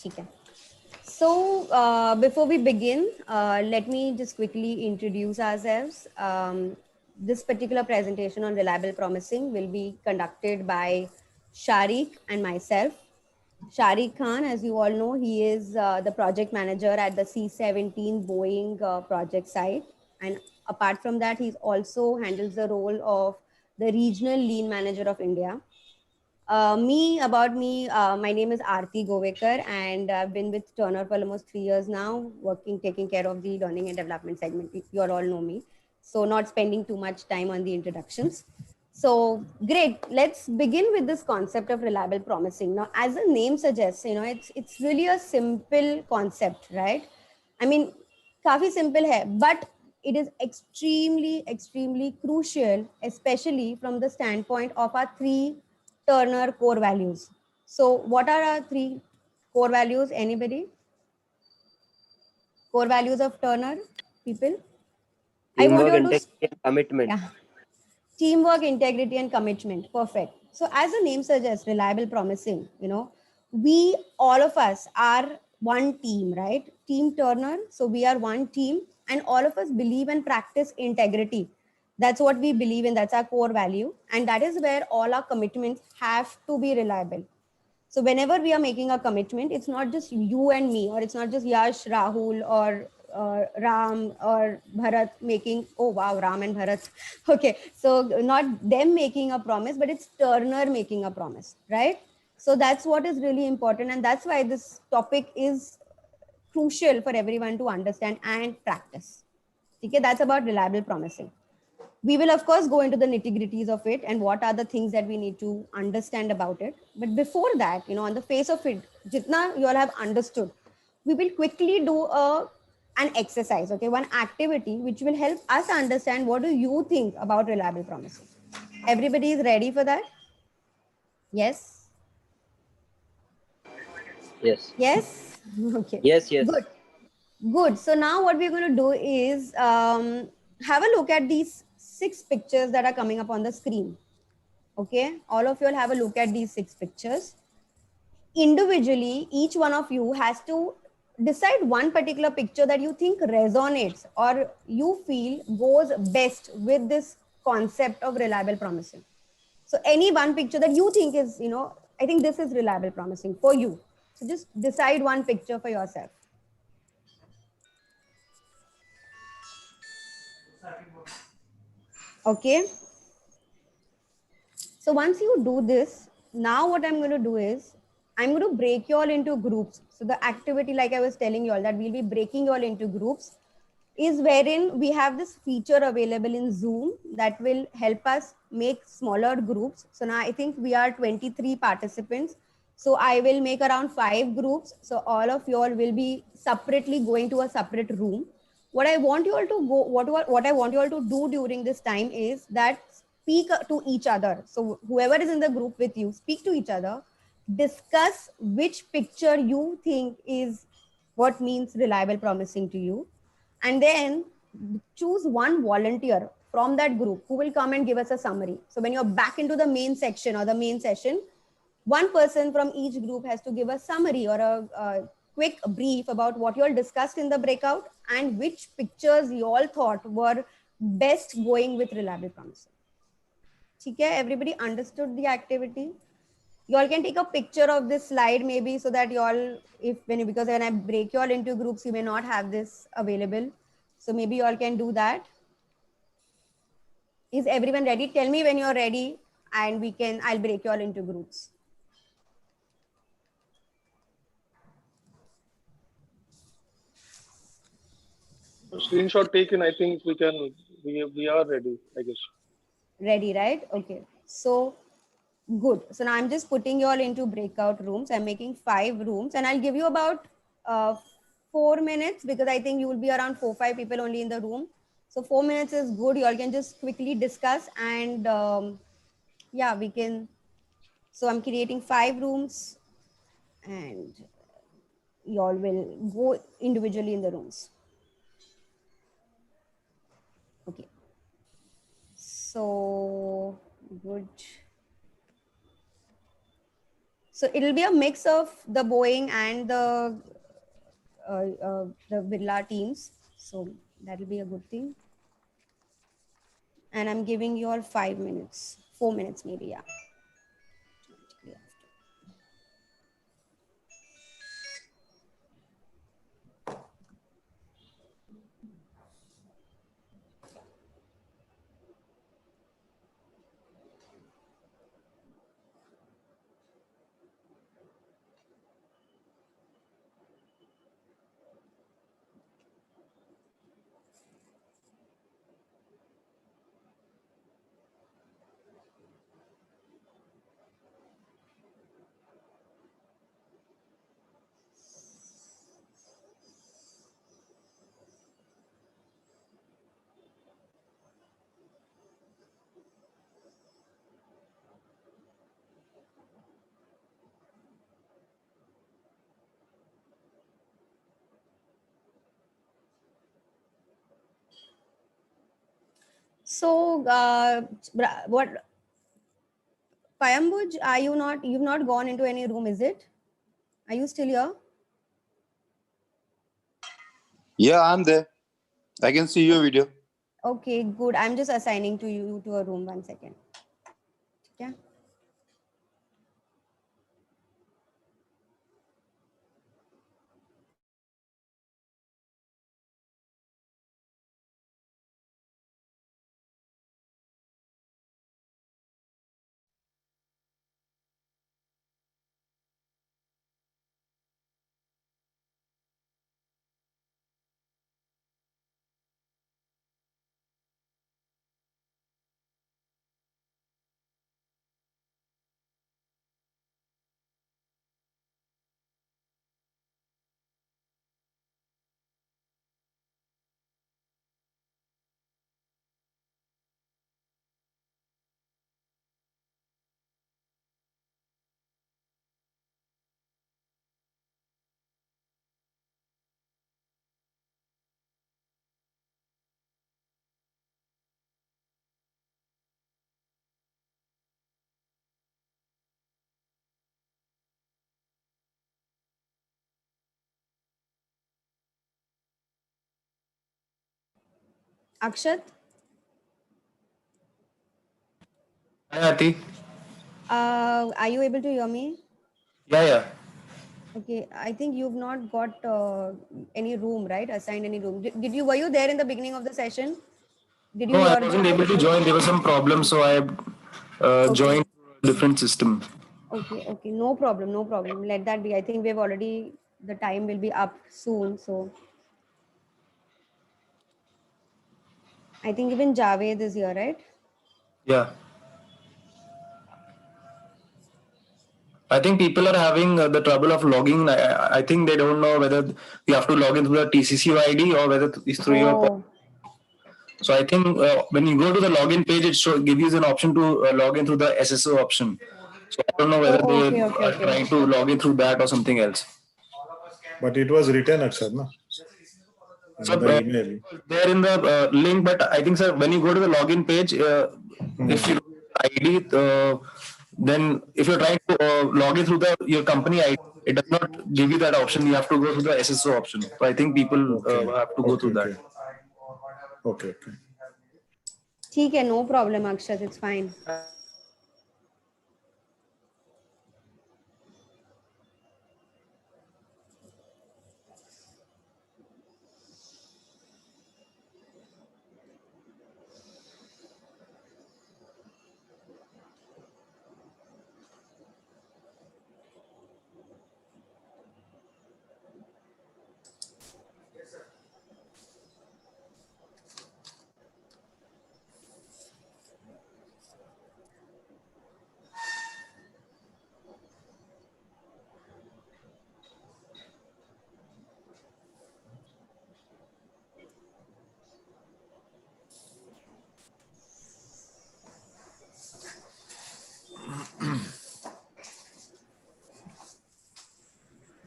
ठीक है. So before we begin, let me just quickly introduce ourselves. This particular presentation on reliable promising will be conducted by Sharik and myself. Sharik Khan, as you all know, he is the project manager at the C-17 Boeing project site. And apart from that, he also handles the role of the regional lean manager of India. About me, my name is Aarti Govekar, and I've been with Turner for almost 3 years now, taking care of the learning and development segment. You all know me. So not spending too much time on the introductions. So great. Let's begin with this concept of reliable promising. Now, as the name suggests, it's really a simple concept, right? I mean, काफी simple है, but it is extremely crucial, especially from the standpoint of our three Turner core values. So what are our three core values? Anybody? Core values of Turner, people? I want Teamwork, you all to, integrity, and commitment. yeah, teamwork, integrity, and commitment. Perfect. So as the name suggests, reliable, promising, we, all of us are one team, right? Team Turner. So we are one team and all of us believe and practice integrity. That's what we believe in. That's our core value. And that is where all our commitments have to be reliable. So whenever we are making a commitment, it's not just you and me, or it's not just Yash, Rahul, or Ram or Bharat making, oh wow, Ram and Bharat. Okay, so not them making a promise, but it's Turner making a promise, right? So that's what is really important. And that's why this topic is crucial for everyone to understand and practice. Okay, that's about reliable promising. We will of course go into the nitty gritties of it and what are the things that we need to understand about it. But before that, on the face of it, jitna you all have understood, we will quickly do an exercise, okay, one activity which will help us understand what do you think about reliable promises. Everybody is ready for that? Yes. Yes. Yes. Okay, Yes. good. Good. So now what we're going to do is have a look at these 6 pictures that are coming up on the screen. Okay, all of you will have a look at these 6 pictures. Individually, each one of you has to decide one particular picture that you think resonates or you feel goes best with this concept of reliable promising. So any one picture that you think is, I think this is reliable promising for you. So just decide one picture for yourself. Okay. So once you do this, now what I'm going to do is I'm going to break you all into groups. So the activity, like I was telling you all, that we'll be breaking you all into groups, is wherein we have this feature available in Zoom that will help us make smaller groups. So now I think we are 23 participants. So I will make around 5 groups. So all of you all will be separately going to a separate room. What I want you all to go, what I want you all to do during this time is that speak to each other. So whoever is in the group with you, speak to each other, discuss which picture you think is what means reliable promising to you, and then choose one volunteer from that group who will come and give us a summary. So when you're back into the main section or the main session, one person from each group has to give a summary or a quick brief about what you all discussed in the breakout and which pictures you all thought were best going with reliable promising. Okay, everybody understood the activity? You all can take a picture of this slide maybe so that you all, because when I break you all into groups, you may not have this available. So maybe you all can do that. Is everyone ready? Tell me when you're ready and I'll break you all into groups. Screenshot taken. I think we are ready, I guess. Ready, right? Okay. So good. So now I'm just putting you all into breakout rooms. I'm making 5 rooms and I'll give you about 4 minutes because I think you will be around 4-5 people only in the room. So 4 minutes is good. You all can just quickly discuss and yeah, we can. So I'm creating 5 rooms and you all will go individually in the rooms. Okay. So good. So it'll be a mix of the Boeing and the Birla teams. So that'll be a good thing. And I'm giving you all 5 minutes, 4 minutes maybe, yeah. So what, Payambuj, are you not, you've not gone into any room, is it? Are you still here? Yeah, I'm there. I can see your video. Okay, good. I'm just assigning to you to a room. 1 second. Yeah. Akshat, Hi, Ati. are you able to hear me? Yeah. Okay, I think you've not got any room, right? Assigned any room. Did you, were you there in the beginning of the session? Did you No, I hear wasn't the? able to join. There was some problem, so I Okay. joined a different system. Okay, no problem, no problem. Let that be. I think we've already, the time will be up soon. So I think even Javed is here, right? Yeah. I think people are having the trouble of logging. I think they don't know whether you have to log in through the TCC ID or whether it's through your. Oh, So I think when you go to the login page, it gives you an option to log in through the SSO option. So I don't know whether oh, they okay. are trying to log in through that or something else. But it was written, Akshat, no? So The email. there in the link, but I think, sir, when you go to the login page, if you ID, then if you're trying to log in through your company ID, it does not give you that option. You have to go through the SSO option. So I think people have to go through that. Okay. ठीक है, no problem, Akshat. It's fine.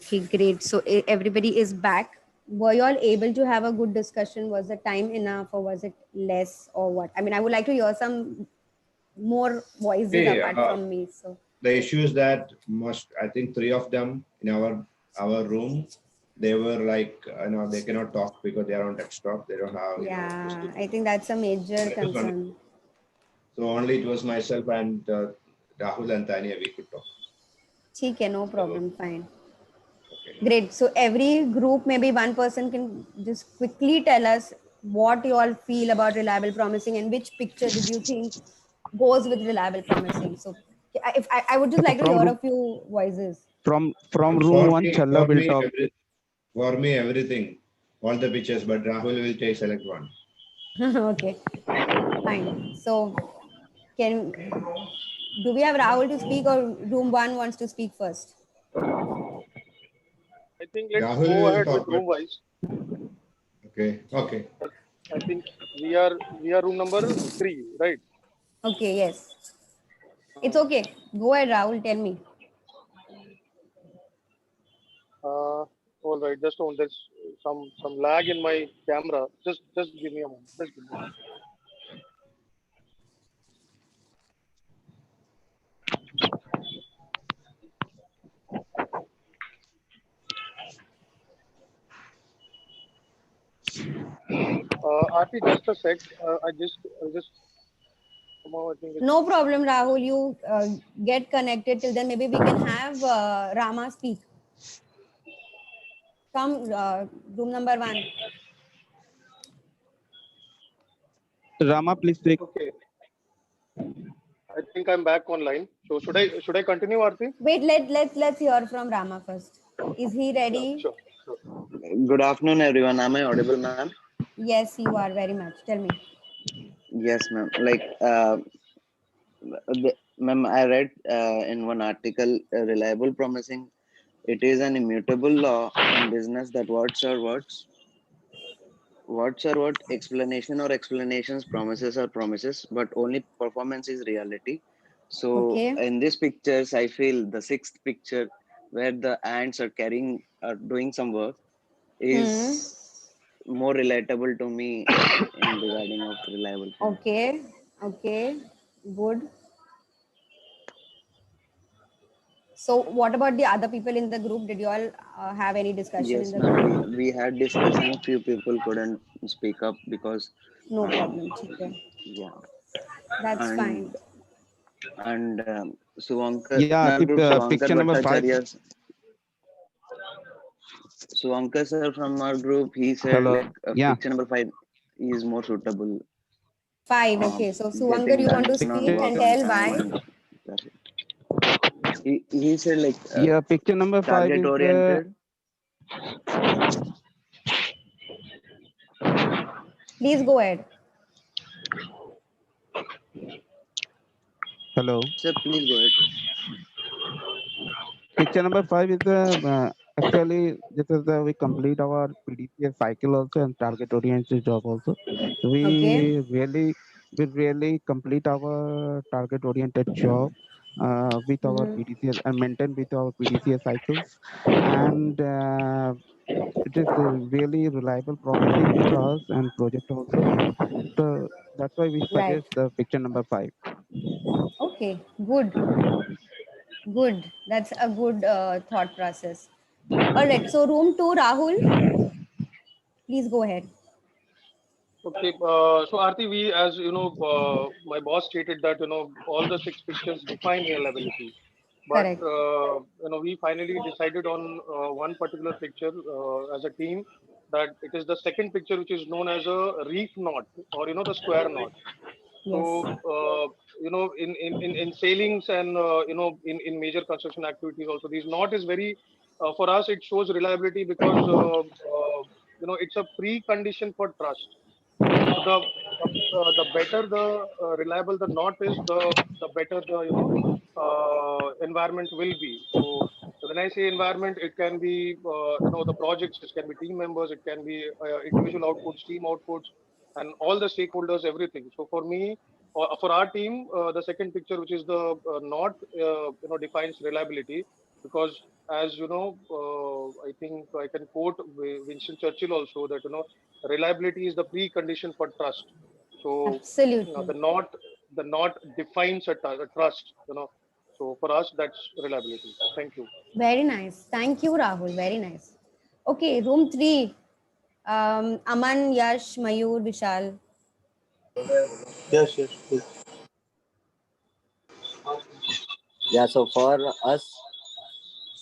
Okay, great. So everybody is back. Were you all able to have a good discussion? Was the time enough or was it less or what? I mean, I would like to hear some more voices apart from me. So the issue is that I think 3 of them in our room, they were like, they cannot talk because they are on desktop. They don't have. Yeah, I think that's a major concern. So only it was myself and Rahul and Tanya we could talk. Okay, no problem. Fine. Okay. Great. So every group, maybe one person can just quickly tell us what you all feel about reliable promising and which picture did you think goes with reliable promising. So if I would just like to hear a few voices. From room one, Challa will talk. For me, everything, all the pictures, but Rahul will take select one. Okay, fine. So do we have Rahul to speak, or room one wants to speak first? I think let's go ahead with room wise. Okay. Okay. I think we are room number 3, right? Okay. Yes. It's okay. Go ahead, Rahul. Tell me. All right. Just on there's some lag in my camera. Just give me a moment. Just give me a moment. Aarti, just a sec. I just somehow I think No problem, Rahul. You get connected till then. Maybe we can have Rama speak. Come, room number 1. Rama, please speak. Okay. I think I'm back online. So should I continue, Aarti? Wait, let's hear from Rama first. Is he ready? Sure. Good afternoon, everyone. Am I audible, ma'am? Yes, you are very much. Tell me. Yes, ma'am. Ma'am, I read in one article, reliable promising. It is an immutable law in business that words are words. Words are what, explanation or explanations, promises are promises, but only performance is reality. So in these pictures, I feel the 6th picture where the ants are doing some work is more relatable to me in regarding of reliable promise. Okay, good. So what about the other people in the group? Did you all have any discussion Yes, in the group? ma'am. We had discussion. Few people couldn't speak up because. No problem. Yeah. That's fine. And Suvankar, yeah, picture number 5. Suvankar sir from our group, he said picture number 5 is more suitable. 5. Okay. So Suvankar, you want to speak and tell why? He said picture number 5 target is oriented. Please go ahead. Hello. Sir, please go ahead. Picture number 5 is actually this is we complete our PDCA cycle also and target oriented job also. So we really complete our target oriented job with our PDCA and maintain with our PDCA cycles, and it is really reliable promising with us and project also. So that's why we suggest the picture number 5. Okay, good. That's a good thought process. All right. So room 2, Rahul, please go ahead. Okay. So Aarti, we, as you know, my boss stated that all the 6 pictures define reliability. But we finally decided on one particular picture as a team, that it is the 2nd picture, which is known as a reef knot, or the square knot. So in sailings and in major construction activities also, this knot is very for us, it shows reliability because it's a precondition for trust. The better the reliable the knot is, the better the environment will be. So when I say environment, it can be the projects, it can be team members, it can be individual outputs, team outputs, and all the stakeholders, everything. So for me, for our team, the 2nd picture, which is the knot, defines reliability, because as you know, I think I can quote Winston Churchill also, that reliability is the precondition for trust. So absolutely, the knot defines a trust. So for us, that's reliability. Thank you. Very nice. Thank you, Rahul. Very nice. Okay, room 3. Aman, Yash, Mayur, Vishal. Yes, yes. Yeah, so for us,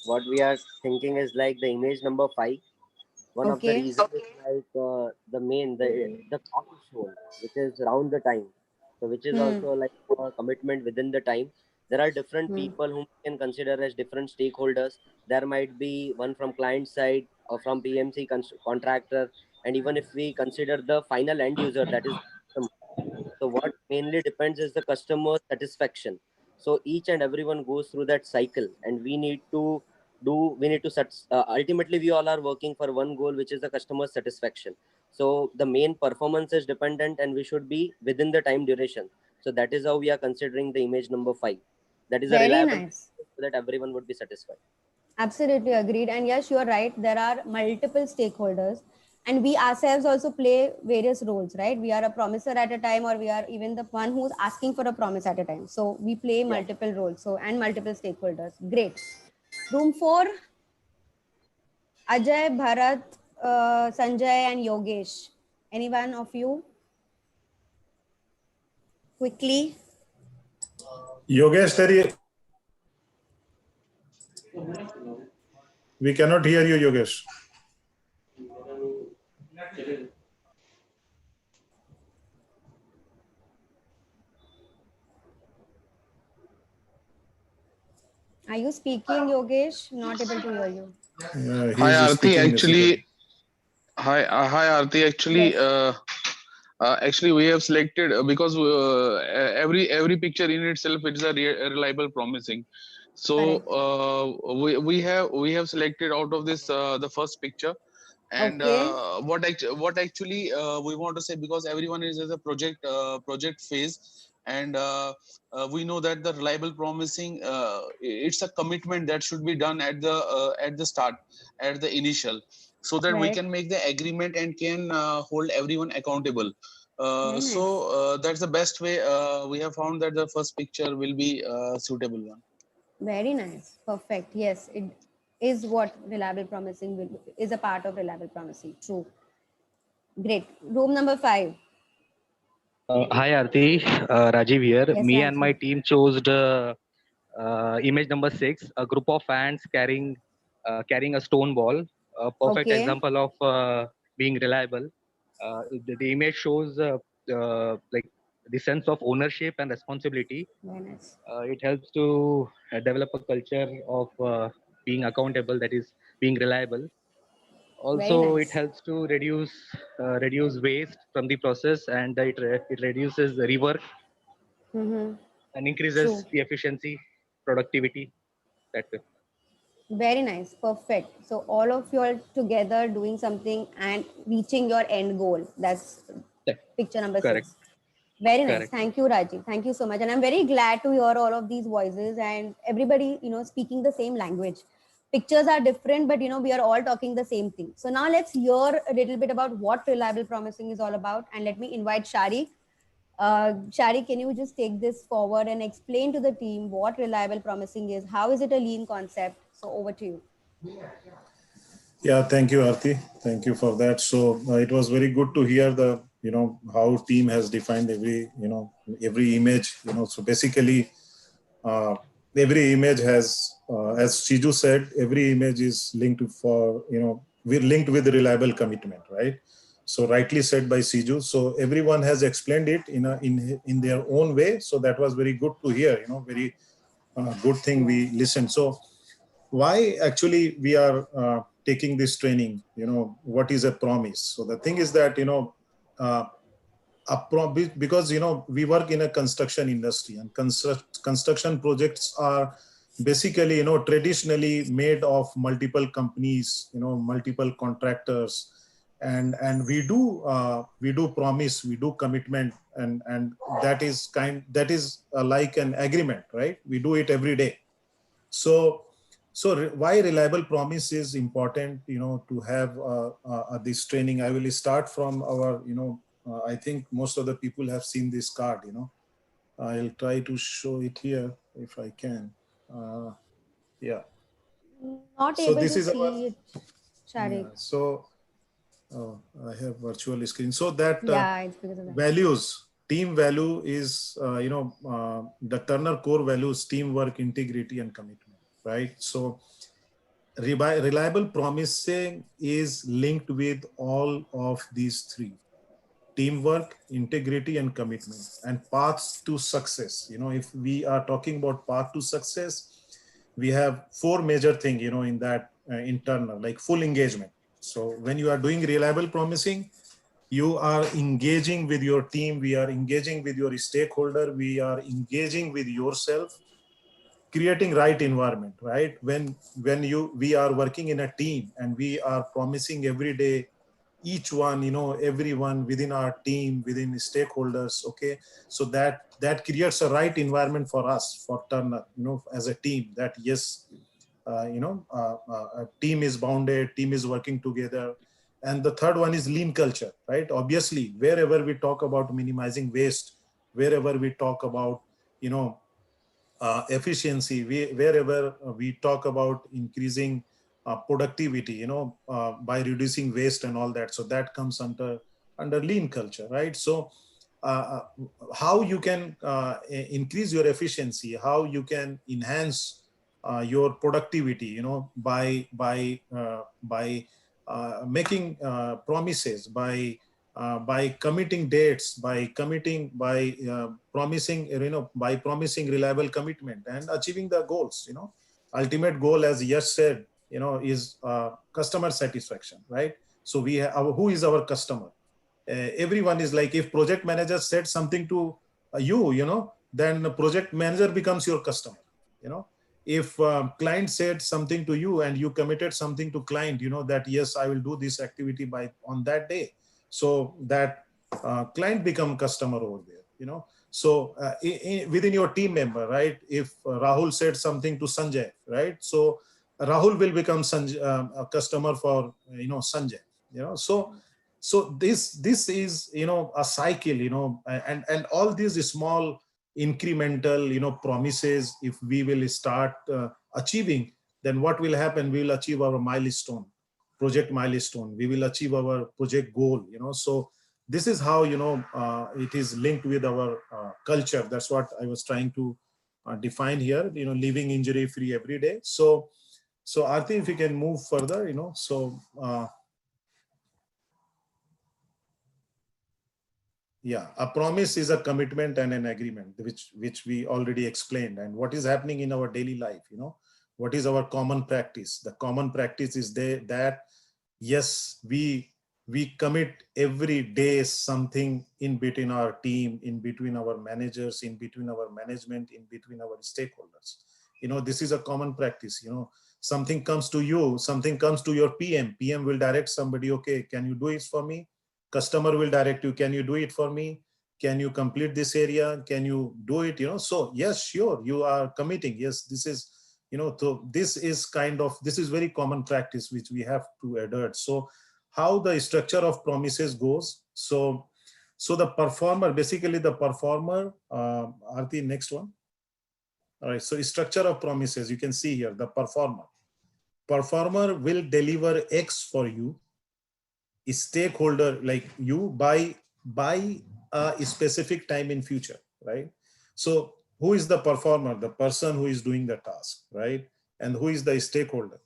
what we are thinking is like the image number 5. One of the Okay. reasons is like the clock is shown, which is round the time. So which is Hmm. also like a commitment within the time. There are different Hmm. people whom we can consider as different stakeholders. There might be one from client side or from PMC contractor, and even if we consider the final end user, that is the customer. So what mainly depends is the customer satisfaction. So each and everyone goes through that cycle, and we need to set. Ultimately, we all are working for one goal, which is the customer satisfaction. So the main performance is dependent, and we should be within the time duration. So that is how we are considering the image number 5. That is a Very reliable nice. so that everyone would be satisfied. Absolutely agreed. And yes, you're right. There are multiple stakeholders, and we ourselves also play various roles, right? We are a promiser at a time, or we are even the one who's asking for a promise at a time. So we play Yeah. multiple roles. So, and multiple stakeholders. Great. Room 4, Ajay, Bharat, Sanjay, and Yogesh. Any one of you? Quickly. Yogesh, we cannot hear you, Yogesh. Are you speaking, Yogesh? Not able to hear you. He is speaking basically. Hi Aarti. Yes. Actually, we have selected because every picture in itself is a reliable promising. So we have selected out of this the first picture, and Okay. what actually we want to say, because everyone is at a project phase, and we know that the reliable promising it's a commitment that should be done at the start, at the initial, so that we Right. can make the agreement and can hold everyone accountable. Very nice. So that's the best way. We have found that the first picture will be a suitable one. Very nice. Perfect. Yes, it is what reliable promising is a part of reliable promising. True. Great. Room number 5. Hi Aarti, Rajiv here. Yes, Me and my Rajiv. team chose the image number 6, a group of ants carrying a stone ball, a perfect Okay. example of being reliable. The image shows like the sense of ownership and responsibility. Very nice. It helps to develop a culture of being accountable, that is being reliable. Very Also, it nice. helps to reduce waste from the process, and it reduces the rework Mm-hmm. and increases True. the efficiency, productivity. That way. Very nice. Perfect. So all of you are together doing something and reaching your end goal. That's Yeah, picture number correct. 6. Very nice. Correct. Thank you, Rajiv. Thank you so much. And I'm very glad to hear all of these voices and everybody, speaking the same language. Pictures are different, but we are all talking the same thing. So now let's hear a little bit about what reliable promising is all about. And let me invite Shari. Shari, can you just take this forward and explain to the team what reliable promising is? How is it a lean concept? So over to you. Yeah, thank you, Aarti. Thank you for that. So it was very good to hear how team has defined every image. So basically, every image has, as Shiju said, every image is linked we're linked with reliable commitment, right? So rightly said by Shiju. So everyone has explained it in their own way. So that was very good to hear. Very good thing we listened. So why actually we are taking this training? What is a promise? So the thing is that uh, because we work in a construction industry, and construction projects are basically traditionally made of multiple companies, multiple contractors, and we do promise, we do commitment, and that is like an agreement, right? We do it every day. So why reliable promise is important, to have this training. I will start from our, I think most of the people have seen this card, I'll try to show it here if I can. Yeah. Not So able this to is our, see it, Sharik. so I have virtual screen. So that Yeah, it's because of that. values, team value is, the Turner core values, teamwork, integrity, and commitment, right? So reliable promising is linked with all of these three: teamwork, integrity, and commitment, and paths to success. If we are talking about path to success, we have four major things, in that internal, like full engagement. So when you are doing reliable promising, you are engaging with your team, we are engaging with your stakeholder, we are engaging with yourself, creating right environment, right? When we are working in a team and we are promising every day, each one, everyone within our team, within stakeholders, okay, so that creates a right environment for us, for Turner, as a team, that yes, a team is bounded, team is working together. And the third one is lean culture, right? Obviously, wherever we talk about minimizing waste, wherever we talk about, efficiency, wherever we talk about increasing productivity, by reducing waste and all that. So that comes under lean culture, right? So how you can increase your efficiency, how you can enhance your productivity, by making promises, by committing dates, by promising reliable commitment and achieving the goals. Ultimate goal, as Yash said, is customer satisfaction, right? So who is our customer? Everyone is like, if project manager said something to then the project manager becomes your customer. If client said something to you and you committed something to client, that yes, I will do this activity by on that day, so that client become customer over there. So within your team member, right? If Rahul said something to Sanjay, right? So Rahul will become a customer for Sanjay. So this is a cycle, and all these small incremental promises, if we will start achieving, then what will happen? We will achieve our milestone, project milestone, we will achieve our project goal. So this is how it is linked with our culture. That's what I was trying to define here, living injury free every day. So Aarti, if you can move further, yeah, a promise is a commitment and an agreement, which we already explained. And what is happening in our daily life, what is our common practice? The common practice is that yes, we commit every day something in between our team, in between our managers, in between our management, in between our stakeholders. This is a common practice. Something comes to you, something comes to your PM will direct somebody, okay, can you do it for me? Customer will direct you, can you do it for me? Can you complete this area? Can you do it? So yes, sure, you are committing. Yes, this is, so this is very common practice which we have to adhere. So how the structure of promises goes. So the performer, basically the performer, Aarti, next one. All right, so structure of promises, you can see here, the performer will deliver X for you, stakeholder like you, by a specific time in future, right? So who is the performer? The person who is doing the task, right? And who is the stakeholder?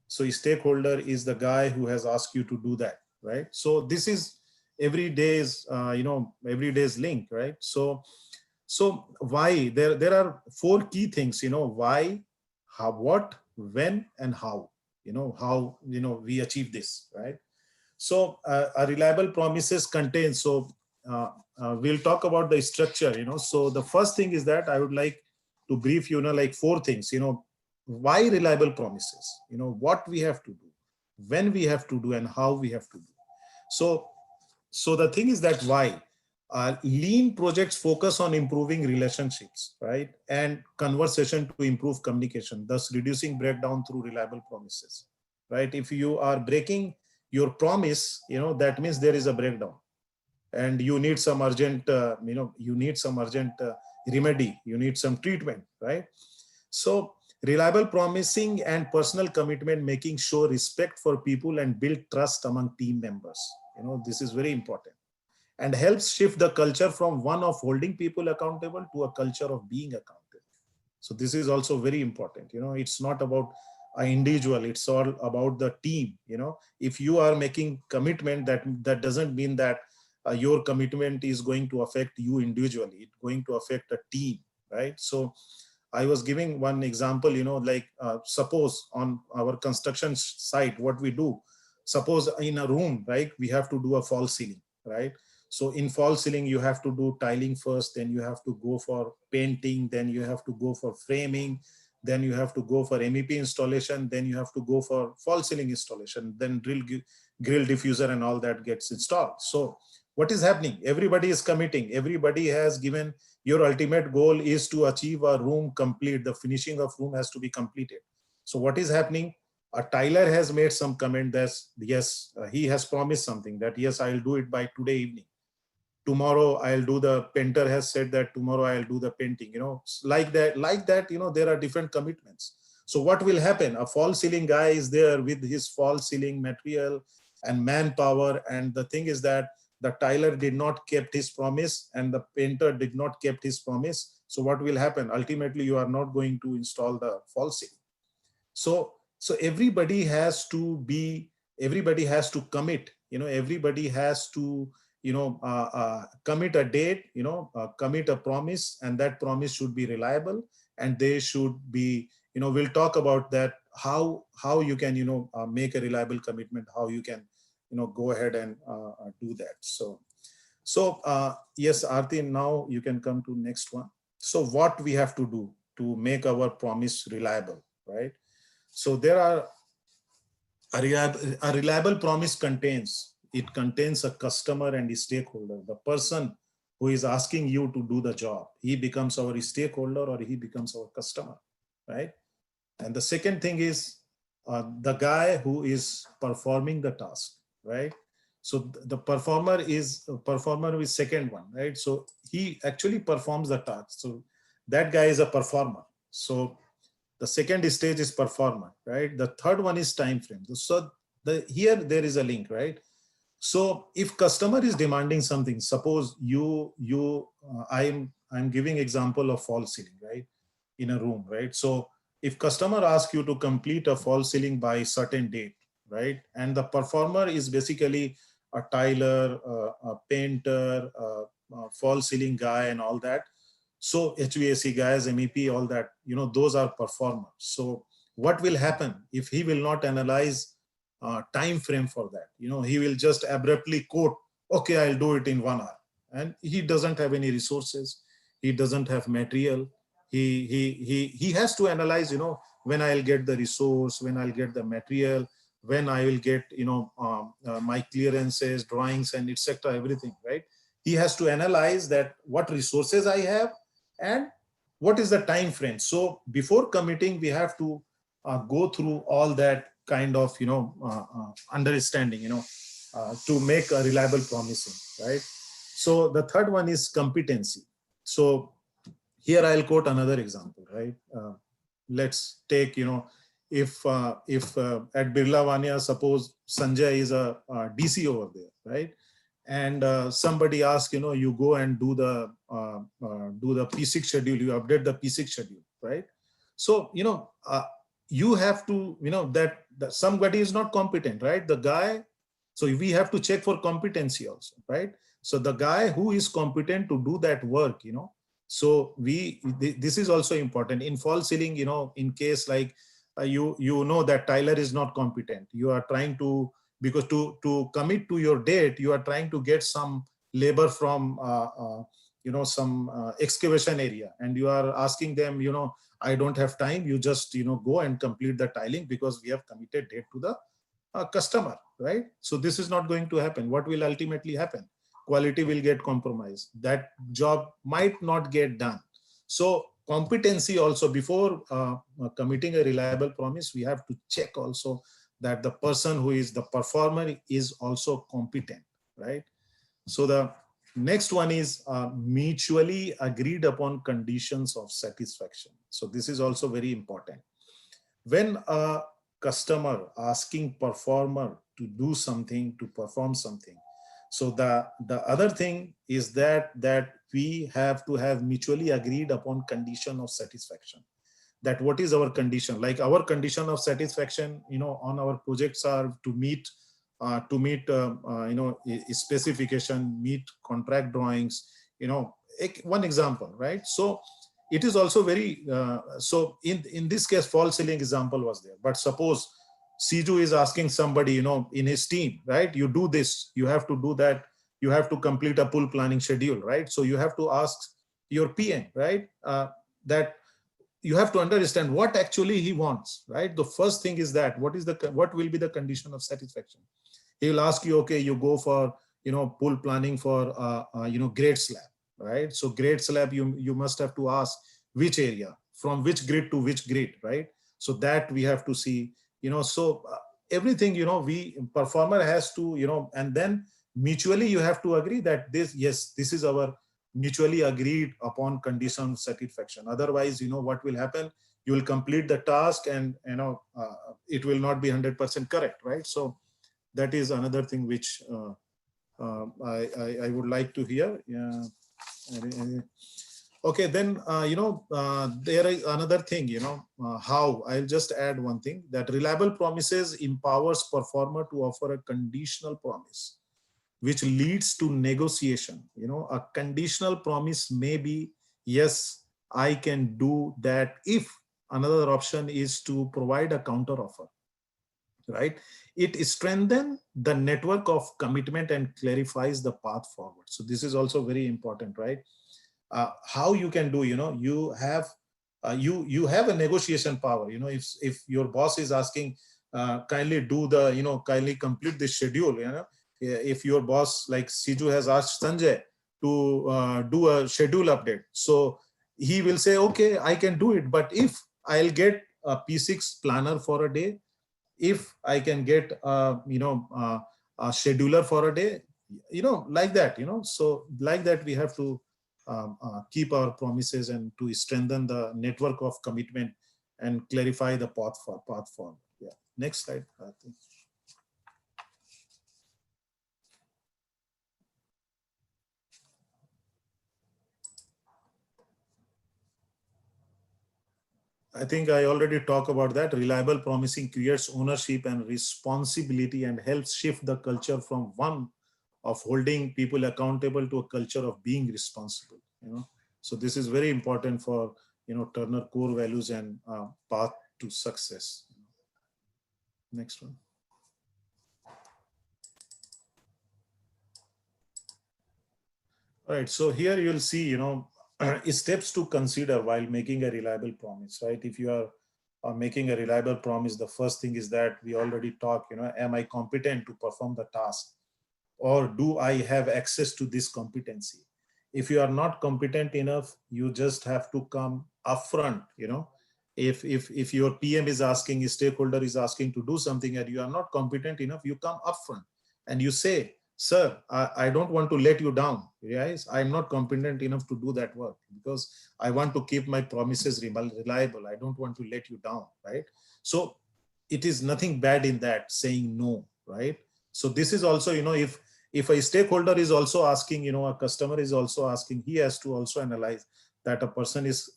So stakeholder is the guy who has asked you to do that, right? So this is every day's link, right? So why, there are four key things, why, how, what, when, and how, we achieve this, right? So a reliable promises contain, so we'll talk about the structure. So the first thing is that I would like to brief like four things. Why reliable promises? What we have to do, when we have to do, and how we have to do. So the thing is that why lean projects focus on improving relationships, right, and conversation to improve communication, thus reducing breakdown through reliable promises, right? If you are breaking your promise, that means there is a breakdown and you need some urgent remedy, you need some treatment, right? So reliable promising and personal commitment, making sure respect for people and build trust among team members. This is very important, and helps shift the culture from one of holding people accountable to a culture of being accountable. So this is also very important. It's not about an individual, it's all about the team. If you are making commitment, that doesn't mean that your commitment is going to affect you individually. It's going to affect a team, right? So I was giving one example, like suppose on our construction site, what we do, suppose in a room, right, we have to do a false ceiling, right? So in false ceiling, you have to do tiling first, then you have to go for painting, then you have to go for framing, then you have to go for MEP installation, then you have to go for false ceiling installation, then grill diffuser and all that gets installed. So what is happening? Everybody is committing. Everybody has given, your ultimate goal is to achieve a room complete. The finishing of room has to be completed. So what is happening? A tiler has made some comment that yes, he has promised something, that yes, I'll do it by today evening. Tomorrow I'll do the painter has said that tomorrow I'll do the painting, like that, there are different commitments. So what will happen? A false ceiling guy is there with his false ceiling material and manpower. And the thing is that the tiler did not keep his promise and the painter did not keep his promise. So what will happen? Ultimately, you are not going to install the false ceiling. So everybody has to commit, everybody has to, commit a date, commit a promise, and that promise should be reliable, and they should be, we'll talk about that, how you can, make a reliable commitment, how you can, go ahead and do that. So yes, Aarti, now you can come to next one. So what we have to do to make our promise reliable, right? So there are a reliable promise contains a customer and a stakeholder. The person who is asking you to do the job, he becomes our stakeholder or he becomes our customer, right? And the second thing is the guy who is performing the task, right? So the performer is second one, right? So he actually performs the task. So that guy is a performer. So the second stage is performer, right? The third one is time frame. So here there is a link, right? So if customer is demanding something, suppose I'm giving example of false ceiling, right? In a room, right? So if customer asks you to complete a false ceiling by certain date, right? And the performer is basically a tiler, a painter, a false ceiling guy and all that. So HVAC guys, MEP, all that, those are performers. So what will happen if he will not analyze time frame for that? He will just abruptly quote, okay, I'll do it in 1 hour. And he doesn't have any resources. He doesn't have material. He has to analyze, when I'll get the resource, when I'll get the material, when I will get, my clearances, drawings, and etc. everything, right? He has to analyze that what resources I have and what is the time frame. So before committing, we have to go through all that kind of, understanding, to make a reliable promising, right? So the third one is competency. So here I'll quote another example, right? Let's take, if at Birla Vanya, suppose Sanjay is a DC over there, right? And somebody asks, you go and do the P6 schedule, you update the P6 schedule, right? So, you have to, that somebody is not competent, right? The guy, so we have to check for competency also, right? So the guy who is competent to do that work, so this is also important. In false ceiling, in case like you know that Tyler is not competent, you are trying to, because to commit to your date, you are trying to get some labor from some excavation area, and you are asking them, I don't have time, you just go and complete the tiling because we have committed date to the customer, right? So this is not going to happen. What will ultimately happen? Quality will get compromised. That job might not get done. So competency also, before committing a reliable promise, we have to check also that the person who is the performer is also competent, right? So the Next one is mutually agreed upon conditions of satisfaction. So this is also very important. When a customer asking performer to do something, to perform something, so the other thing is that we have to have mutually agreed upon condition of satisfaction. That what is our condition? Like our condition of satisfaction, on our projects are to meet specification, meet contract drawings. One example, right? So it is also very so in this case false ceiling example was there. But suppose Siju is asking somebody, in his team, right? You do this, you have to do that, you have to complete a pull planning schedule, right? So you have to ask your PM, right? That you have to understand what actually he wants, right? The first thing is that what will be the condition of satisfaction? He will ask you, okay, you go for pull planning for grade slab, right? So grade slab, you must have to ask which area, from which grid to which grid, right? So that we have to see, so everything, we performer has to, and then mutually you have to agree that this is our mutually agreed upon condition of satisfaction. Otherwise, what will happen? You will complete the task and it will not be 100% correct, right? So that is another thing which I would like to hear. Yeah. Okay, then there is another thing. How I'll just add one thing, that reliable promises empowers performer to offer a conditional promise, which leads to negotiation. A conditional promise may be, yes, I can do that if another option is to provide a counter offer, right? It strengthens the network of commitment and clarifies the path forward. So this is also very important, right? How you can do, you have a negotiation power. If your boss is asking, kindly do the, kindly complete this schedule, if your boss like Siju has asked Sanjay to do a schedule update, so he will say, okay, I can do it, but if I'll get a P6 planner for a day, if I can get a scheduler for a day, like that, so like that we have to keep our promises and to strengthen the network of commitment and clarify the path forward. Yeah. Next slide. I think I already talked about that. Reliable promising creates ownership and responsibility and helps shift the culture from one of holding people accountable to a culture of being responsible. So this is very important for Turner core values and path to success. Next one. All right. So here you'll see steps to consider while making a reliable promise, right? If you are making a reliable promise, the first thing is that we already talked, am I competent to perform the task, or do I have access to this competency? If you are not competent enough, you just have to come upfront. If your PM is asking, a stakeholder is asking to do something and you are not competent enough, you come upfront and you say, sir, I don't want to let you down. Guys, I'm not competent enough to do that work because I want to keep my promises reliable. I don't want to let you down, right? So it is nothing bad in that, saying no, right? So this is also, if a stakeholder is also asking, a customer is also asking, he has to also analyze that a person is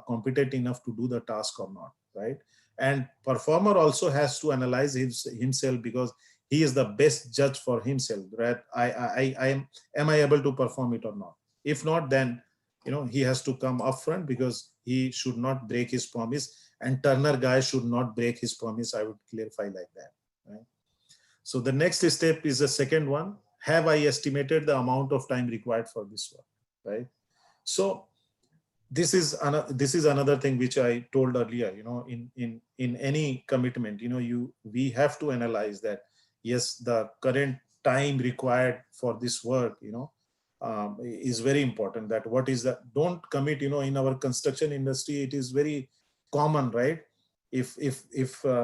competent enough to do the task or not, right? And performer also has to analyze himself, because he is the best judge for himself, right? Am I able to perform it or not? If not, then he has to come upfront, because he should not break his promise, and Turner guy should not break his promise. I would clarify like that, right? So the next step is the second one. Have I estimated the amount of time required for this work, right? So this is another thing which I told earlier. In any commitment, we have to analyze that, yes, the current time required for this work, is very important. That what is that? Don't commit. In our construction industry, it is very common, right? If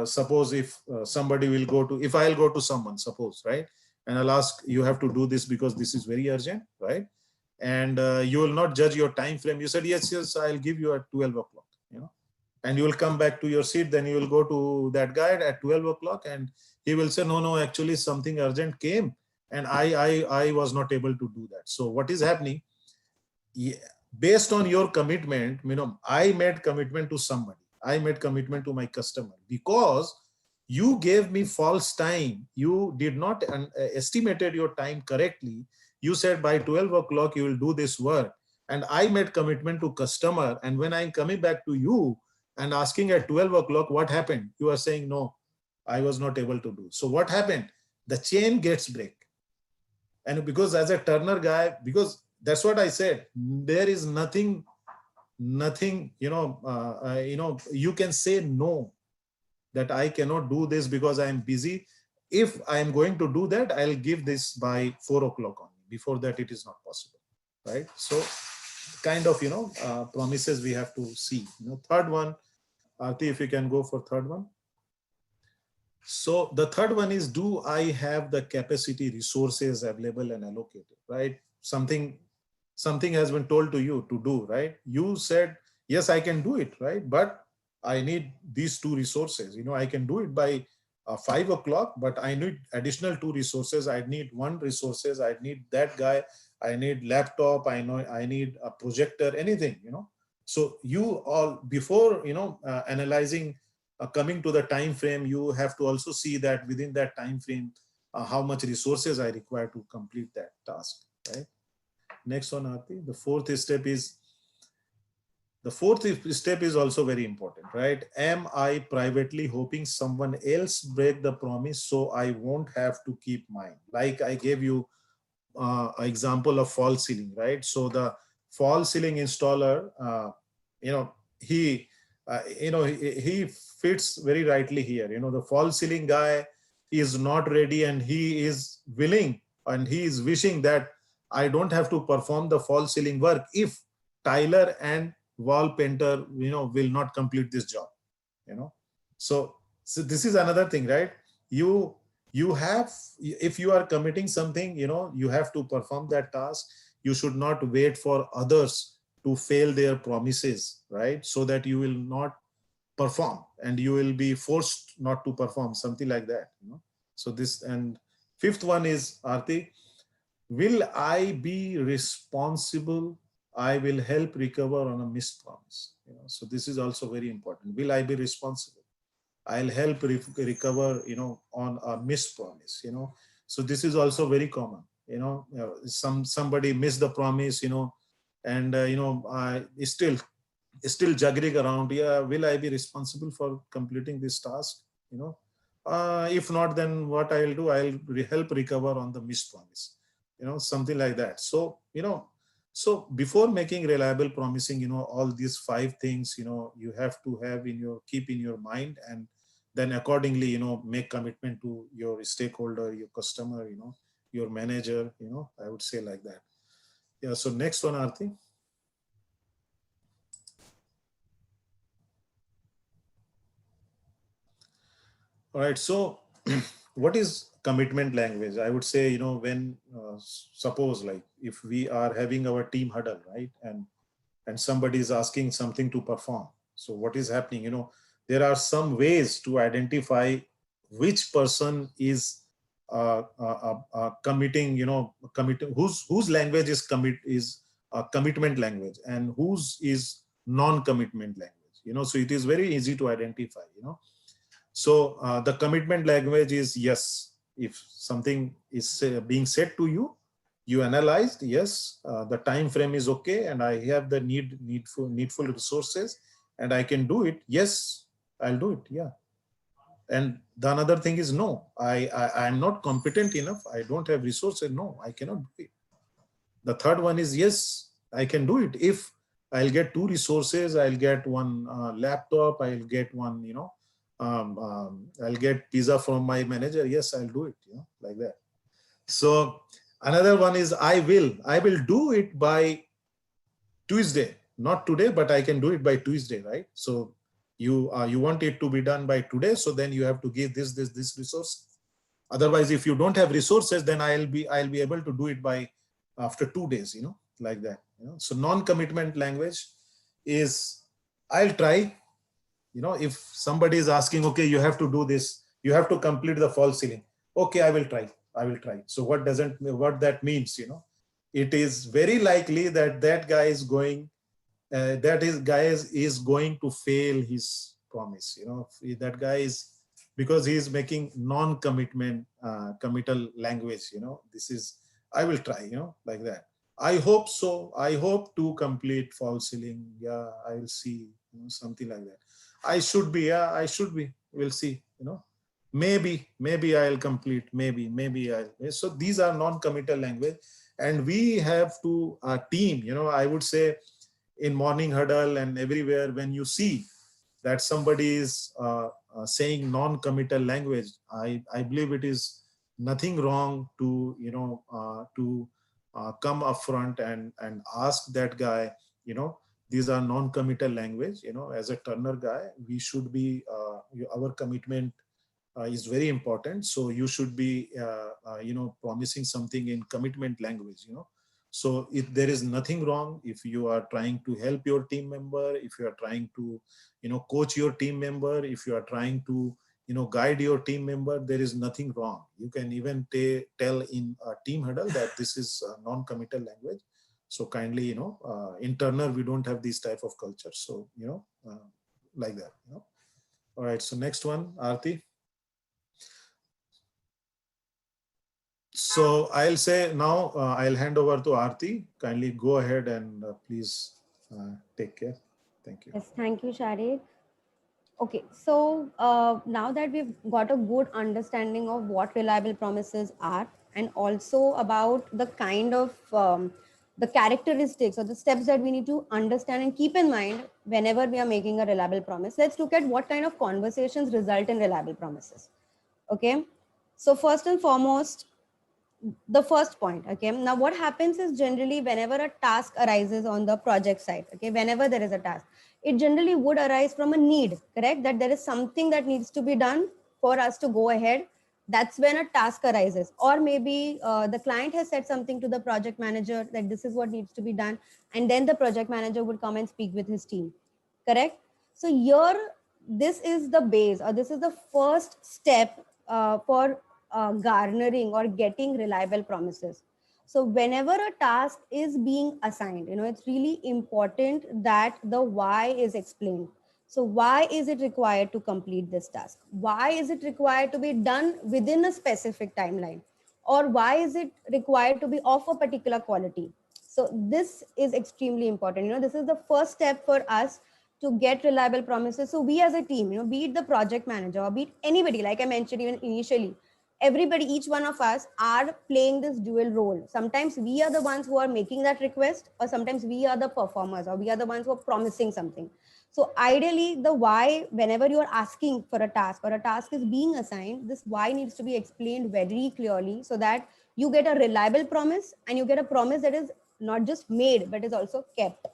suppose if somebody will go to, if I'll go to someone, suppose, right? and I'll ask, you have to do this because this is very urgent, right? And you will not judge your time frame. You said, yes, yes, I'll give you at 12 o'clock, you know, and you will come back to your seat. Then you will go to that guy at 12 o'clock and he will say, no, no, actually something urgent came and I was not able to do that. So what is happening? Yeah, based on your commitment, you know, I made commitment to somebody. I made commitment to my customer because you gave me false time. You did not estimated your time correctly. You said by 12 o'clock you will do this work. And I made commitment to customer. And when I'm coming back to you and asking at 12 o'clock, what happened? You are saying, no, I was not able to do. So what happened? The chain gets break. And because as a Turner guy, because that's what I said, there is nothing, you know, you can say no, that I cannot do this because I am busy. If I am going to do that, I'll give this by 4 o'clock only. Before that, it is not possible, right? So kind of, you know, promises we have to see. You know, third one, Aarti, if you can go for third one. So the third one is, do I have the capacity, resources available and allocated, right? Something has been told to you to do, right? You said, yes, I can do it, right? But I need these 2 resources. You know, I can do it by 5 o'clock, but I need additional 2 resources. I need 1 resources. I need that guy. I need laptop. I know I need a projector, anything, you know. So you all, before, you know, analyzing, coming to the time frame, you have to also see that within that time frame, how much resources I require to complete that task, right? Next one, Aarti. The fourth step is also very important, right? Am I privately hoping someone else break the promise so I won't have to keep mine? Like I gave you an example of false ceiling, right? So the false ceiling installer, you know, he fits very rightly here. You know, the false ceiling guy is not ready and he is willing and he is wishing that I don't have to perform the false ceiling work if Tyler and wall painter, you know, will not complete this job, you know. So this is another thing, right? You have, if you are committing something, you know, you have to perform that task. You should not wait for others to fail their promises, right? So that you will not perform and you will be forced not to perform, something like that, you know. So this, and fifth one is, Aarti, will I be responsible? I will help recover on a missed promise. You know, so this is also very important. Will I be responsible? I'll help recover, you know, on a missed promise. You know, so this is also very common. You know, somebody missed the promise. You know, and you know, still juggling around. Yeah, will I be responsible for completing this task? You know, if not, then what I'll do? I'll help recover on the missed promise. You know, something like that. So you know. So before making reliable promising, you know, all these 5 things, you know, you have to have keep in your mind, and then accordingly, you know, make commitment to your stakeholder, your customer, you know, your manager, you know, I would say like that. Yeah. So next one, Aarti. All right. So what is commitment language? I would say, you know, when suppose like if we are having our team huddle, right, and somebody is asking something to perform. So what is happening? You know, there are some ways to identify which person is committing. You know, whose language is commitment language and whose is non-commitment language. You know, so it is very easy to identify. You know. So the commitment language is yes. If something is being said to you, you analyzed, yes, the time frame is okay, and I have the needful resources, and I can do it. Yes, I'll do it. Yeah. And the another thing is no. I'm not competent enough. I don't have resources. No, I cannot do it. The third one is yes, I can do it. If I'll get 2 resources, I'll get 1 laptop. I'll get 1, you know. I'll get pizza from my manager. Yes, I'll do it, you know, like that. So another one is I will do it by Tuesday, not today, but I can do it by Tuesday, right? So you want it to be done by today. So then you have to give this resource. Otherwise, if you don't have resources, then I'll be able to do it by after 2 days, like that. So non-commitment language is, I'll try. If somebody is asking, okay, you have to do this, you have to complete the false ceiling. Okay, I will try. So what that means, it is very likely that guy is going, is going to fail his promise. That guy is, because he is making non-commitment committal language. This is, I will try, like that. I hope so. I hope to complete false ceiling. Yeah, I will see, something like that. I should be. We'll see. Maybe I'll complete. Maybe I. So these are non-committal language, and we have to team. I would say, in morning huddle and everywhere, when you see that somebody is saying non-committal language, I believe it is nothing wrong to come up front and ask that guy. These are non-committal language. As a Turner guy, we should be, our commitment is very important. So you should be, promising something in commitment language. So if there is nothing wrong, if you are trying to help your team member, if you are trying to, coach your team member, if you are trying to, guide your team member, there is nothing wrong. You can even tell in a team huddle that this is non-committal language. So kindly, in Turner, we don't have this type of culture. So, like that. All right. So next one, Aarti. So I'll say now, I'll hand over to Aarti. Kindly go ahead and please take care. Thank you. Yes, thank you, Sharik. Okay, so now that we've got a good understanding of what reliable promises are, and also about the kind of the characteristics or the steps that we need to understand and keep in mind whenever we are making a reliable promise, let's look at what kind of conversations result in reliable promises. Okay, so first and foremost, the first point. Okay, now what happens is, generally whenever a task arises on the project side, okay, whenever there is a task, it generally would arise from a need, correct? That there is something that needs to be done for us to go ahead. That's when a task arises. Or maybe the client has said something to the project manager that this is what needs to be done, and then the project manager would come and speak with his team, correct? So here, this is the base, or this is the first step for garnering or getting reliable promises. So whenever a task is being assigned, it's really important that the why is explained. So why is it required to complete this task? Why is it required to be done within a specific timeline? Or why is it required to be of a particular quality? So this is extremely important. This is the first step for us to get reliable promises. So we as a team, be it the project manager or be it anybody, like I mentioned even initially, everybody, each one of us are playing this dual role. Sometimes we are the ones who are making that request, or sometimes we are the performers, or we are the ones who are promising something. So ideally, the why, whenever you are asking for a task or a task is being assigned, this why needs to be explained very clearly, so that you get a reliable promise, and you get a promise that is not just made, but is also kept.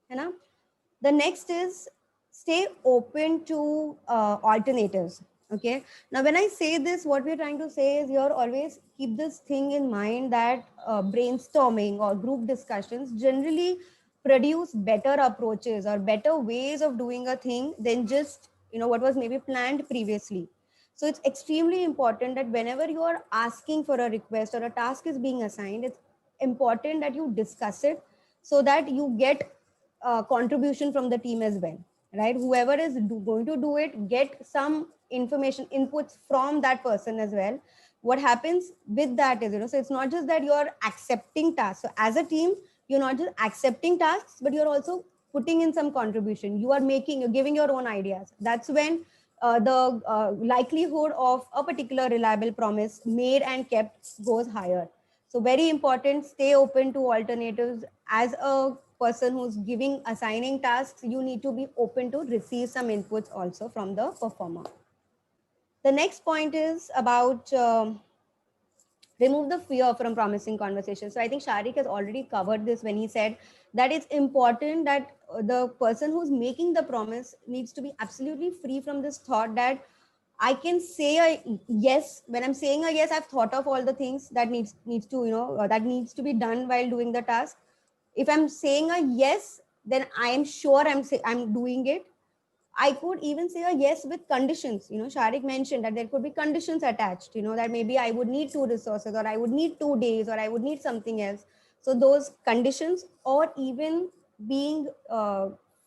The next is, stay open to alternatives. Okay, now when I say this, what we're trying to say is, you're always keep this thing in mind, that brainstorming or group discussions generally produce better approaches or better ways of doing a thing than just what was maybe planned previously. So it's extremely important that whenever you are asking for a request or a task is being assigned, it's important that you discuss it, so that you get contribution from the team as well, right? Whoever is going to do it, get some information inputs from that person as well. What happens with that is, so it's not just that you're accepting tasks. So as a team, you're not just accepting tasks, but you're also putting in some contribution. You're giving your own ideas. That's when the likelihood of a particular reliable promise made and kept goes higher. So very important, stay open to alternatives. As a person who's assigning tasks, you need to be open to receive some inputs also from the performer. The next point is about remove the fear from promising conversations. So I think Sharik has already covered this when he said that it's important that the person who's making the promise needs to be absolutely free from this thought that I can say a yes. When I'm saying a yes, I've thought of all the things that needs to, that needs to be done while doing the task. If I'm saying a yes, then I am sure I'm doing it. I could even say a yes with conditions. Sharik mentioned that there could be conditions attached, that maybe I would need 2 resources, or I would need 2 days, or I would need something else. So those conditions, or even being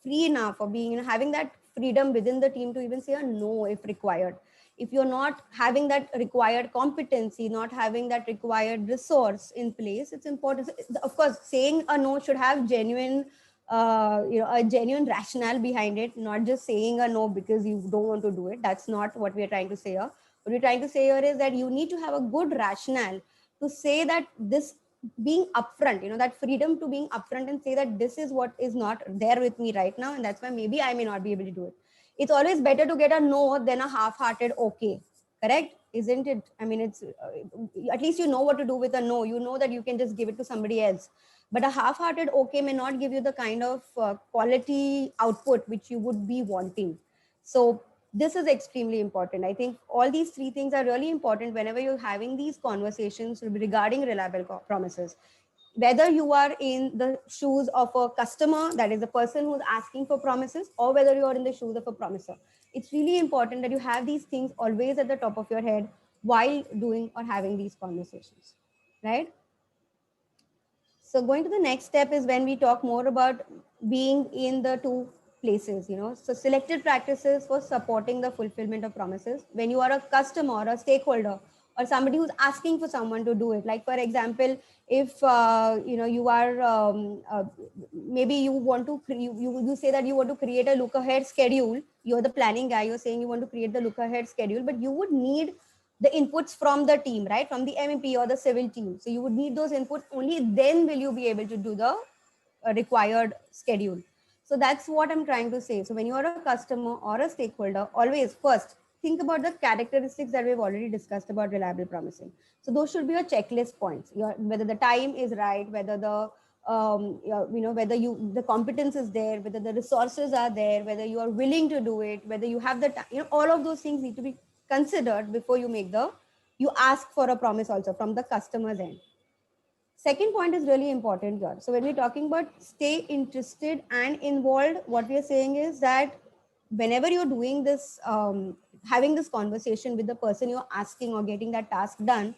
free enough, or being, having that freedom within the team to even say a no if required. If you're not having that required competency, not having that required resource in place, it's important. Of course, saying a no should have genuine a genuine rationale behind it, not just saying a no because you don't want to do it. That's not what we're trying to say here. What we're trying to say here is that you need to have a good rationale to say that this, being upfront, that freedom to being upfront and say that this is what is not there with me right now, and that's why maybe I may not be able to do it. It's always better to get a no than a half-hearted okay. Correct? Isn't it? I mean, it's at least you know what to do with a no. You know that you can just give it to somebody else. But a half-hearted okay may not give you the kind of quality output which you would be wanting. So this is extremely important. I think all these 3 things are really important whenever you're having these conversations regarding reliable promises. Whether you are in the shoes of a customer, that is the person who's asking for promises, or whether you are in the shoes of a promiser, it's really important that you have these things always at the top of your head while doing or having these conversations, right? So going to the next step is when we talk more about being in the 2 places, so selected practices for supporting the fulfillment of promises. When you are a customer or a stakeholder or somebody who's asking for someone to do it, like for example, if you are maybe you want to you say that you want to create a look ahead schedule. You're the planning guy, you're saying you want to create the look ahead schedule, but you would need the inputs from the team, right? From the MEP or the civil team. So you would need those inputs. Only then will you be able to do the required schedule. So that's what I'm trying to say. So when you are a customer or a stakeholder, always first think about the characteristics that we've already discussed about reliable promising. So those should be your checklist points. Whether the time is right, whether the whether the competence is there, whether the resources are there, whether you are willing to do it, whether you have the time, all of those things need to be considered before you ask for a promise also from the customer's end. Second point is really important here. So when we're talking about stay interested and involved, what we are saying is that whenever you're doing this, having this conversation with the person you're asking or getting that task done,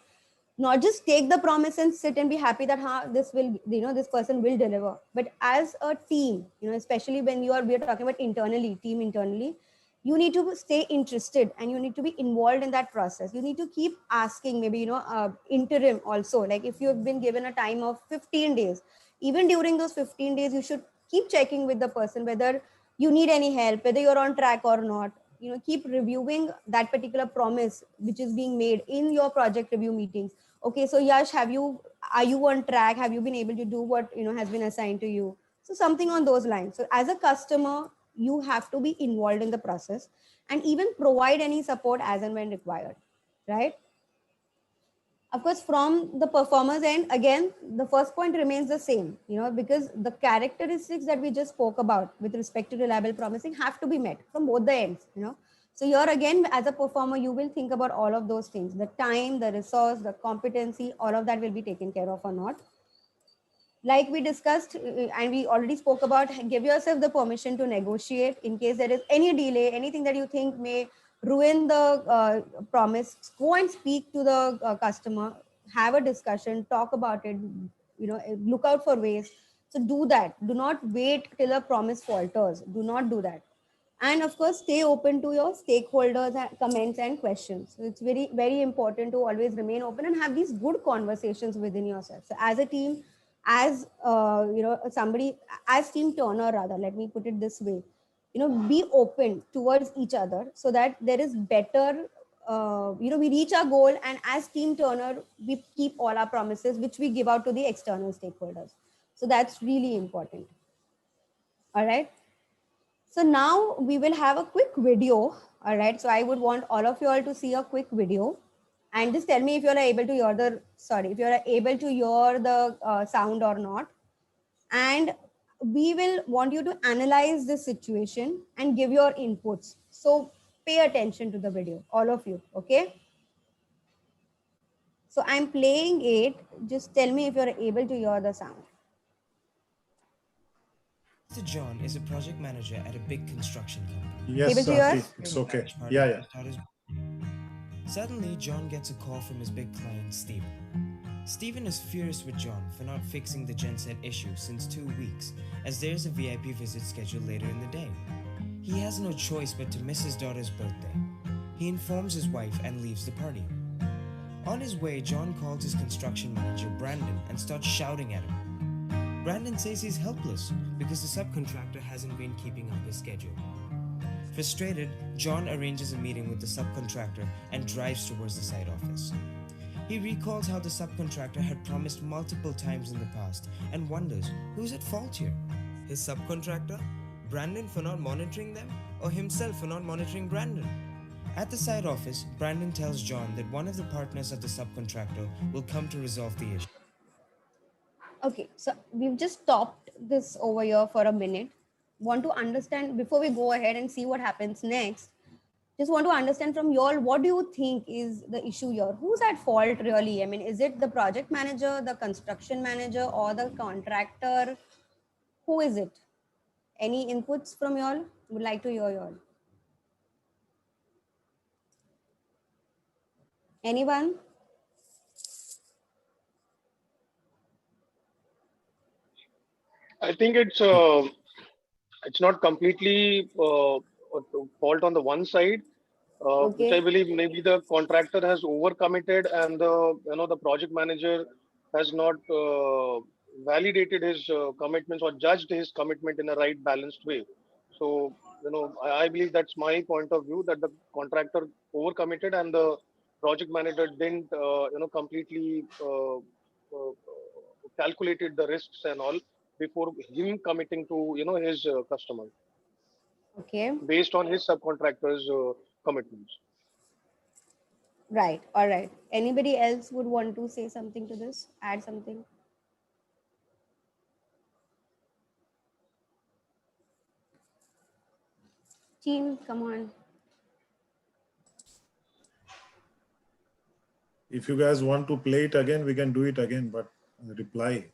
not just take the promise and sit and be happy that this will, this person will deliver. But as a team, especially when we're talking about team internally, you need to stay interested and you need to be involved in that process. You need to keep asking, maybe, interim also. Like if you've been given a time of 15 days, even during those 15 days, you should keep checking with the person whether you need any help, whether you're on track or not. Keep reviewing that particular promise which is being made in your project review meetings. Okay, so Yash, are you on track? Have you been able to do what has been assigned to you? So something on those lines. So as a customer, you have to be involved in the process and even provide any support as and when required, right? Of course, from the performer's end, again, the first point remains the same, because the characteristics that we just spoke about with respect to reliable promising have to be met from both the ends, So here again, as a performer, you will think about all of those things, the time, the resource, the competency, all of that will be taken care of or not. Like we discussed and we already spoke about, give yourself the permission to negotiate in case there is any delay, anything that you think may ruin the promise. Go and speak to the customer, have a discussion, talk about it, look out for ways. So do that. Do not wait till a promise falters. Do not do that. And of course, stay open to your stakeholders' comments and questions. So it's very, very important to always remain open and have these good conversations within yourself. So as a team, as somebody, as team Turner, rather, let me put it this way, be open towards each other so that there is better, we reach our goal, and as team Turner, we keep all our promises which we give out to the external stakeholders. So that's really important. All right. So now we will have a quick video. All right. So I would want all of you all to see a quick video and just tell me if you're able to hear the sound or not. And we will want you to analyze this situation and give your inputs. So pay attention to the video, all of you, okay? So I'm playing it. Just tell me if you're able to hear the sound. Mr. John is a project manager at a big construction company. Yes, Able to hear? it's okay. Yeah. Suddenly, John gets a call from his big client, Steven. Steven is furious with John for not fixing the genset issue since 2 weeks, as there's a VIP visit scheduled later in the day. He has no choice but to miss his daughter's birthday. He informs his wife and leaves the party. On his way, John calls his construction manager, Brandon, and starts shouting at him. Brandon says he's helpless because the subcontractor hasn't been keeping up his schedule. Frustrated, John arranges a meeting with the subcontractor and drives towards the site office. He recalls how the subcontractor had promised multiple times in the past and wonders who's at fault here. His subcontractor? Brandon for not monitoring them? Or himself for not monitoring Brandon? At the site office, Brandon tells John that one of the partners of the subcontractor will come to resolve the issue. Okay, so we've just stopped this over here for a minute. Want to understand, before we go ahead and see what happens next, just want to understand from you all, what do you think is the issue here? Who's at fault really? I mean, is it the project manager, the construction manager, or the contractor? Who is it? Any inputs from you all? Would like to hear you all. Anyone? I think it's not completely fault on the one side, which I believe maybe the contractor has overcommitted and the project manager has not validated his commitments or judged his commitment in a right balanced way. So I believe that's my point of view, that the contractor overcommitted and the project manager didn't completely calculated the risks and all before him committing to his customer. Okay. Based on his subcontractor's commitments. Right. All right. Anybody else would want to say something to this? Add something? Team, come on. If you guys want to play it again, we can do it again, but reply.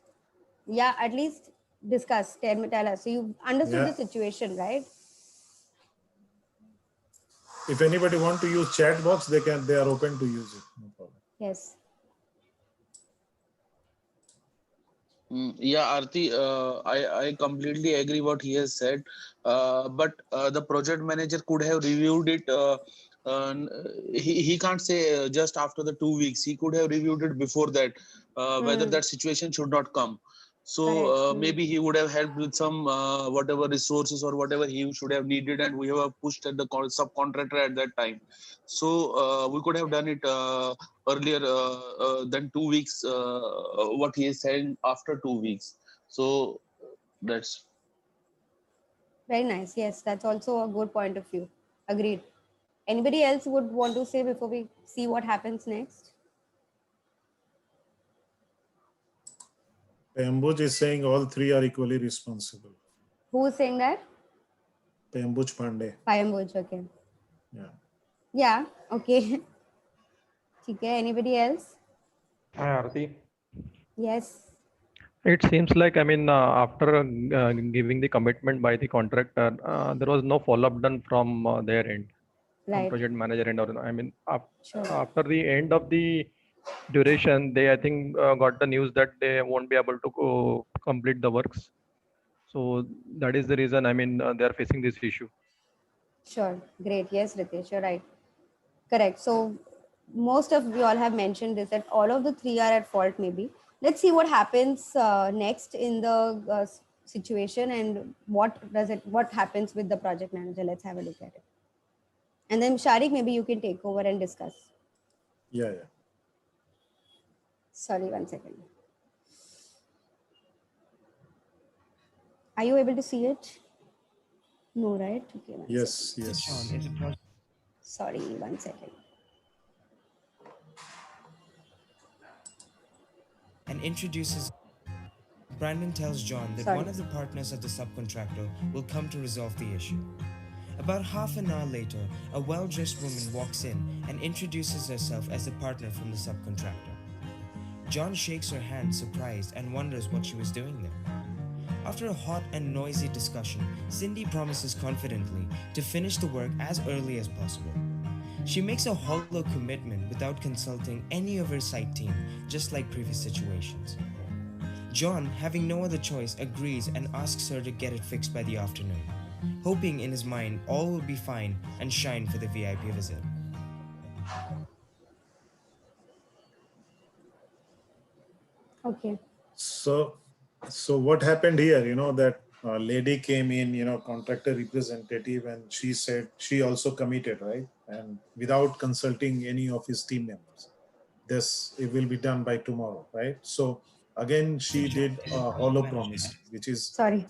Yeah, at least discuss. Tell us. So you understood the situation, right? If anybody want to use chat box, they are open to use it. No problem. Yes. Yeah, Aarti, I completely agree what he has said. But the project manager could have reviewed it. He can't say just after the 2 weeks. He could have reviewed it before that, whether that situation should not come. So maybe he would have helped with some whatever resources or whatever he should have needed, and we have pushed at the subcontractor at that time. So we could have done it earlier than 2 weeks. What he is saying after 2 weeks. So that's very nice. Yes, that's also a good point of view. Agreed. Anybody else would want to say before we see what happens next? Payambuj is saying all three are equally responsible. Who is saying that? Payambuj Pandey. Payambuj, okay. Yeah. Yeah, okay. Okay, anybody else? Hi, Aarti. Yes. It seems like, after giving the commitment by the contractor, there was no follow-up done from their end, right. Project manager end. After the end of the duration, they, I think, got the news that they won't be able to complete the works. So that is the reason, they are facing this issue. Sure. Great. Yes, Ritesh, you're right. Correct. So most of you all have mentioned this, that all of the three are at fault maybe. Let's see what happens next in the situation and what happens with the project manager. Let's have a look at it. And then Sharik, maybe you can take over and discuss. Yeah. Sorry, 1 second. Are you able to see it? No, right? Okay. Yes. Sorry, 1 second. And introduces. Brandon tells John that one of the partners of the subcontractor will come to resolve the issue. About half an hour later, a well-dressed woman walks in and introduces herself as a partner from the subcontractor. John shakes her hand surprised and wonders what she was doing there. After a hot and noisy discussion, Cindy promises confidently to finish the work as early as possible. She makes a hollow commitment without consulting any of her site team, just like previous situations. John, having no other choice, agrees and asks her to get it fixed by the afternoon, hoping in his mind all will be fine and shine for the VIP visit. Okay. So what happened here, that lady came in, contractor representative, and she said she also committed, right? And without consulting any of his team members, this it will be done by tomorrow, right? So again, she did a hollow promise, which is, Sorry.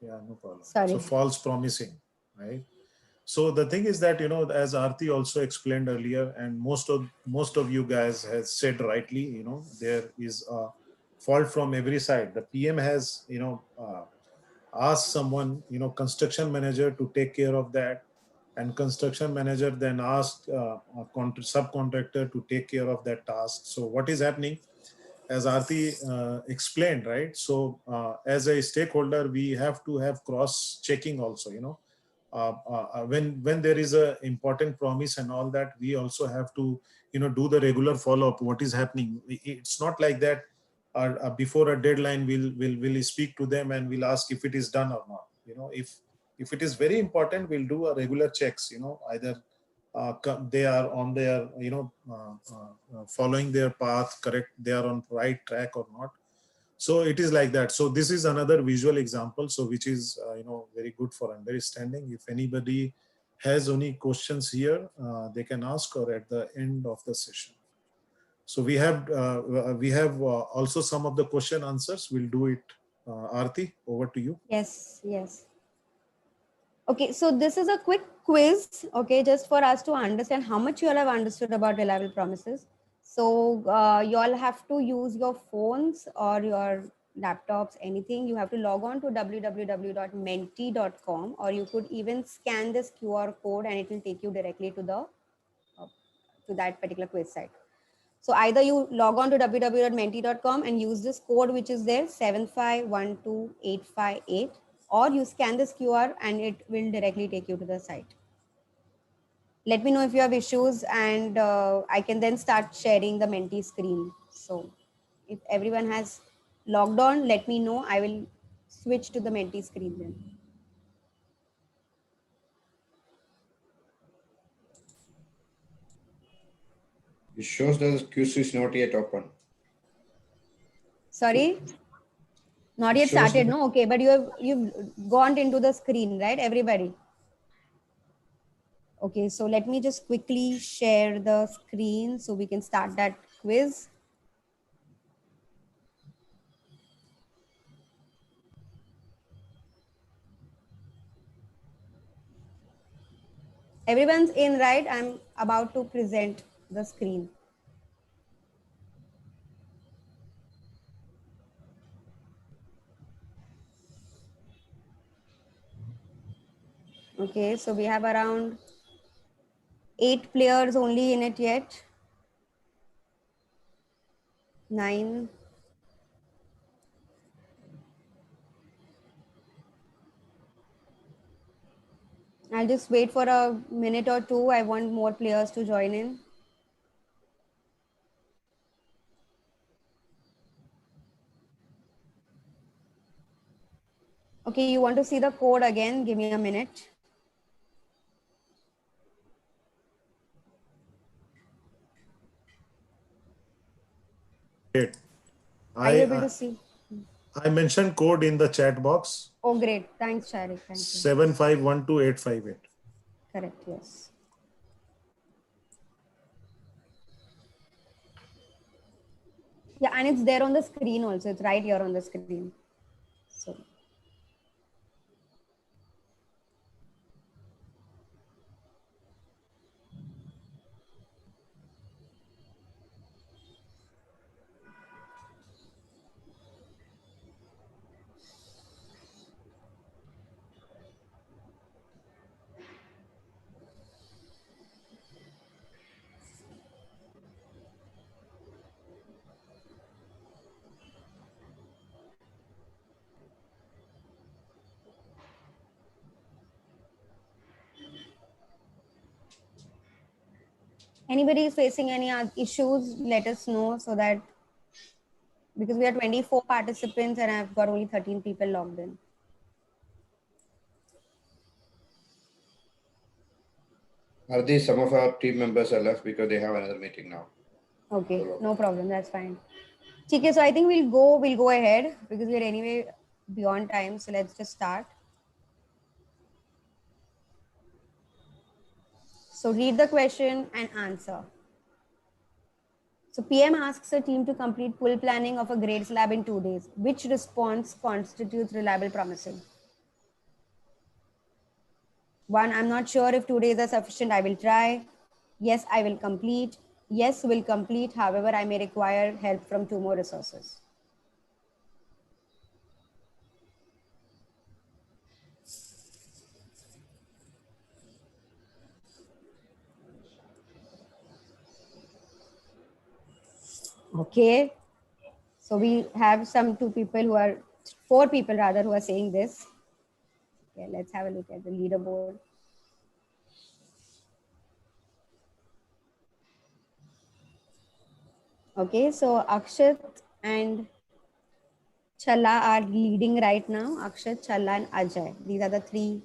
yeah, no problem. Sorry. So false promising, right? So the thing is that, as Aarti also explained earlier, and most of you guys has said rightly, there is a fault from every side. The PM has, asked someone, construction manager to take care of that, and construction manager then asked a subcontractor to take care of that task. So what is happening? As Aarti explained, right? So as a stakeholder, we have to have cross checking also, when there is a important promise and all that, we also have to do the regular follow up. What is happening? It's not like that before a deadline we'll speak to them and we'll ask if it is done or not. If it is very important, we'll do a regular checks, either they are on their following their path correct, they are on right track or not. So it is like that. So this is another visual example, so which is very good for understanding. If anybody has any questions here, they can ask, or at the end of the session. So we have also some of the question answers. We'll do it. Aarti, over to you. Yes. Okay, so this is a quick quiz, okay, just for us to understand how much you all have understood about reliable promises. So you all have to use your phones or your laptops, anything. You have to log on to www.menti.com, or you could even scan this QR code and it will take you directly to the to that particular quiz site. So either you log on to www.menti.com and use this code which is there, 7512858, or you scan this QR and it will directly take you to the site. Let me know if you have issues, and I can then start sharing the Menti screen. So if everyone has logged on, let me know. I will switch to the Menti screen then. It shows that the quiz is not yet open. Sorry? Not yet started, no? Okay, but you've gone into the screen, right, everybody? Okay, so let me just quickly share the screen so we can start that quiz. Everyone's in, right? I'm about to present the screen. Okay, so we have around 8 players only in it yet. 9. I'll just wait for a minute or two. I want more players to join in. Okay, you want to see the code again? Give me a minute. Great. Are you able to see? I mentioned code in the chat box. Oh, great. Thanks, Sharik. Thank you. 7512858. Correct, yes. Yeah, and it's there on the screen also. It's right here on the screen. So. Anybody is facing any issues, let us know, so that, because we are 24 participants and I've got only 13 people logged in. Ardi, some of our team members are left because they have another meeting now. Okay, no problem, that's fine. Okay, so I think we'll go ahead because we're anyway beyond time. So let's just start. So read the question and answer. So PM asks a team to complete full planning of a grades lab in 2 days. Which response constitutes reliable promising? 1, I'm not sure if 2 days are sufficient. I will try. Yes, I will complete. Yes, will complete. However, I may require help from 2 more resources. Okay. So we have some 4 people rather, who are saying this. Okay, let's have a look at the leaderboard. Okay, so Akshat and Challa are leading right now. Akshat, Challa and Ajay. These are the 3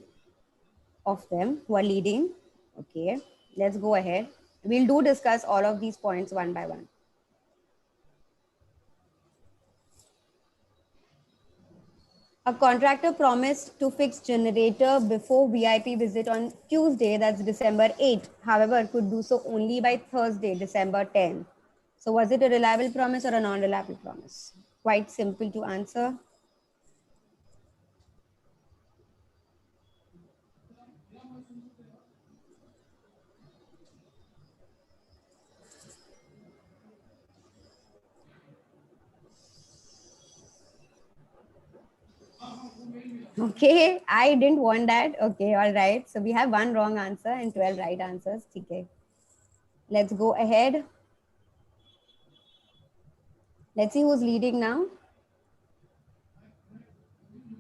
of them who are leading. Okay, let's go ahead. We'll discuss all of these points one by one. A contractor promised to fix generator before VIP visit on Tuesday, that's December 8. However, could do so only by Thursday, December 10. So was it a reliable promise or a non-reliable promise? Quite simple to answer. Okay, I didn't want that. Okay, all right. So we have 1 wrong answer and 12 right answers. Okay. Let's go ahead. Let's see who's leading now.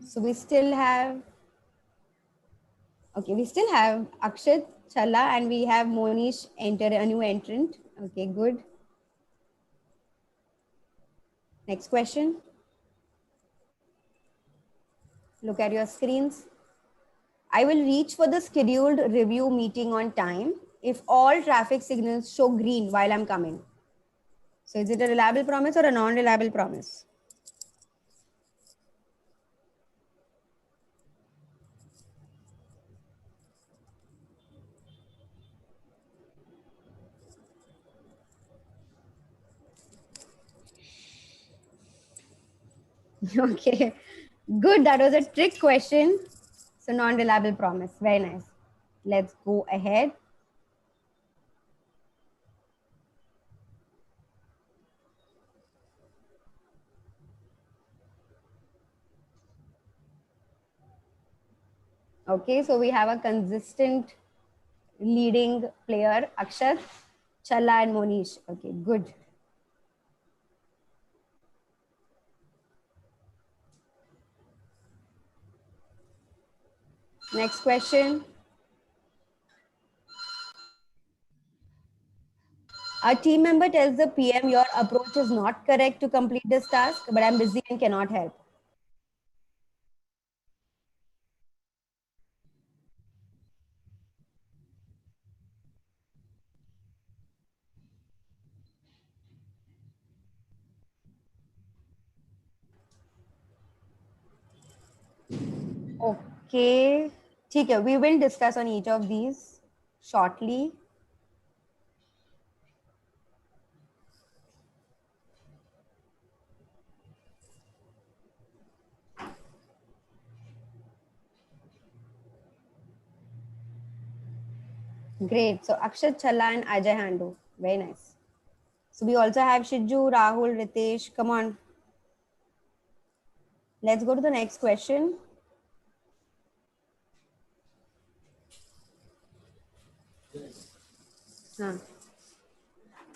So we still have, okay, we still have Akshat, Challa, and we have Monish enter a new entrant. Okay, good. Next question. Look at your screens. I will reach for the scheduled review meeting on time if all traffic signals show green while I'm coming. So is it a reliable promise or a non-reliable promise? Okay, good. That was a trick question. So non-reliable promise. Very nice. Let's go ahead. Okay, so we have a consistent leading player, Akshat, Challa and Monish. Okay, good. Next question. A team member tells the PM, your approach is not correct to complete this task, but I'm busy and cannot help. Okay, okay, we will discuss on each of these shortly. Great. So Akshat, Challa and Ajay Handu. Very nice. So we also have Shiju, Rahul, Ritesh. Come on. Let's go to the next question.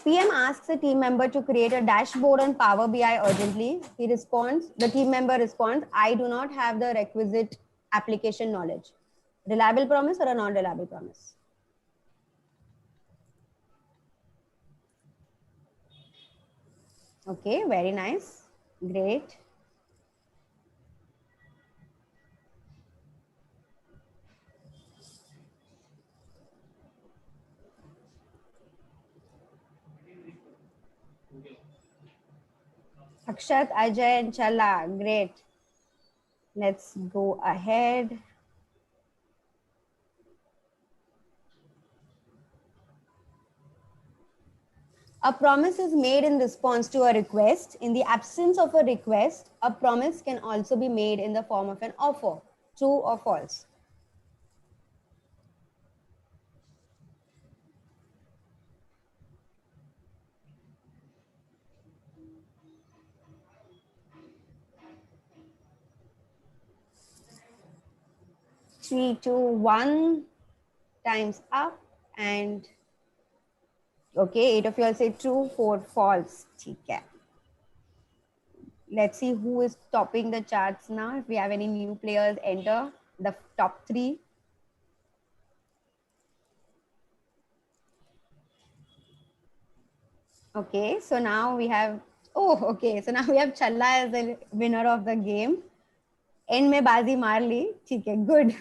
PM asks a team member to create a dashboard on Power BI urgently. The team member responds, I do not have the requisite application knowledge. Reliable promise or a non-reliable promise? Okay, very nice. Great. Akshat, Ajay, and Chala. Great. Let's go ahead. A promise is made in response to a request. In the absence of a request, a promise can also be made in the form of an offer. True or false? Three, two, one. Time's up. And okay, 8 of you all say true, 4 false. Okay. Let's see who is topping the charts now. If we have any new players enter the top 3. Okay, so now we have, so now we have Challa as the winner of the game. End mein bazi maar li. Okay, good.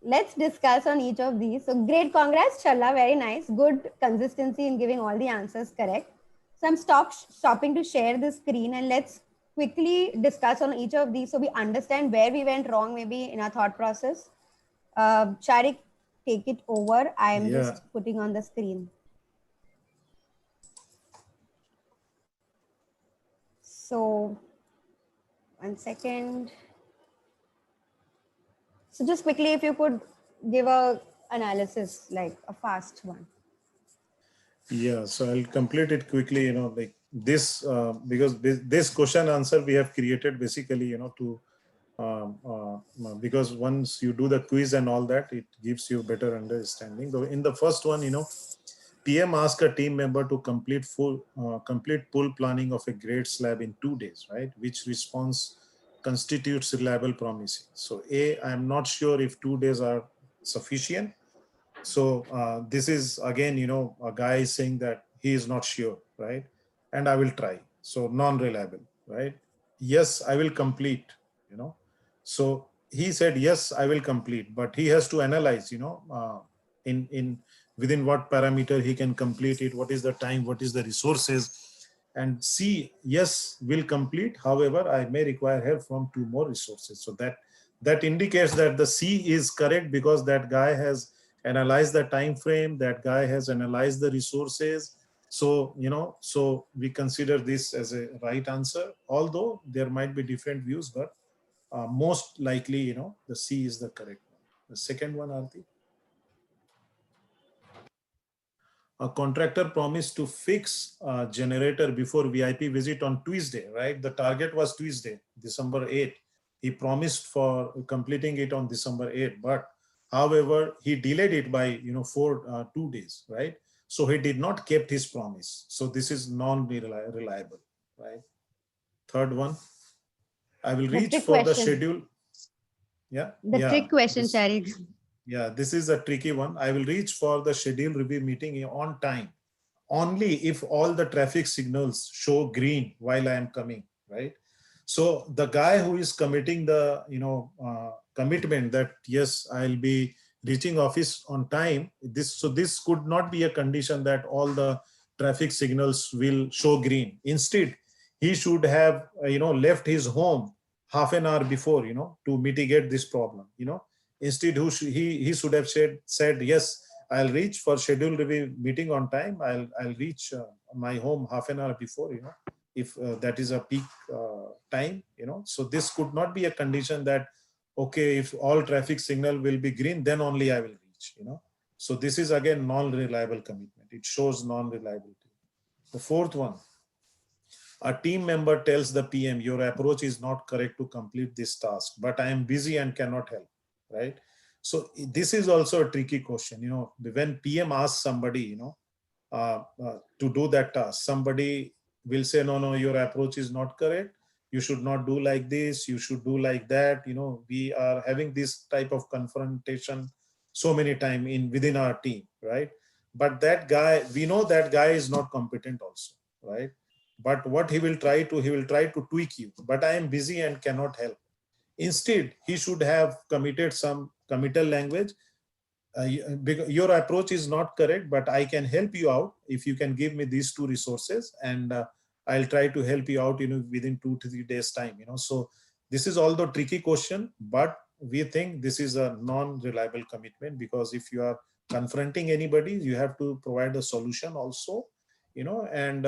Let's discuss on each of these. So great, congrats Challa, very nice. Good consistency in giving all the answers correct. So I'm stopping to share the screen and let's quickly discuss on each of these so we understand where we went wrong maybe in our thought process. Sharik, take it over. I am just putting on the screen. So 1 second. So just quickly, if you could give a analysis, like a fast one. Yeah, so I'll complete it quickly, like this, because this question answer we have created basically, to, because once you do the quiz and all that, it gives you better understanding. So in the first one, PM asked a team member to complete pool planning of a grade slab in 2 days, right? Which response constitutes reliable promising? So A, I'm not sure if 2 days are sufficient. So this is again, a guy is saying that he is not sure, right? And I will try. So non-reliable, right? Yes, I will complete, So he said, yes, I will complete, but he has to analyze, in within what parameter he can complete it, what is the time, what is the resources, and C, yes, will complete. However, I may require help from 2 more resources. So that indicates that the C is correct because that guy has analyzed the time frame, that guy has analyzed the resources. So, so we consider this as a right answer, although there might be different views, but most likely, the C is the correct one. The second one, Aarti. A contractor promised to fix a generator before VIP visit on Tuesday, right? The target was Tuesday, December 8th. He promised for completing it on December 8th, but however, he delayed it by, 2 days, right? So he did not keep his promise. So this is non-reliable, right? Third one, I will reach for the schedule. Yeah. The trick question, Sharik. Yeah, this is a tricky one. I will reach for the schedule review meeting on time only if all the traffic signals show green while I am coming, right? So the guy who is committing the, commitment that yes, I'll be reaching office on time. This could not be a condition that all the traffic signals will show green. Instead, he should have, left his home half an hour before, to mitigate this problem, Instead, he should have said, yes, I'll reach for scheduled review meeting on time. I'll reach my home half an hour before, if that is a peak time, So this could not be a condition that, okay, if all traffic signal will be green, then only I will reach, So this is again non-reliable commitment. It shows non-reliability. The fourth one, a team member tells the PM, your approach is not correct to complete this task, but I am busy and cannot help. Right. So this is also a tricky question. When PM asks somebody, to do that task, somebody will say, no, your approach is not correct. You should not do like this. You should do like that. We are having this type of confrontation so many times within our team, right? But that guy, we know that guy is not competent also, right? But what he will try to tweak you. But I am busy and cannot help. Instead, he should have committed some committal language. Your approach is not correct, but I can help you out if you can give me these two resources, and I'll try to help you out, within 2 to 3 days time, So this is although tricky question, but we think this is a non-reliable commitment, because if you are confronting anybody, you have to provide a solution also, and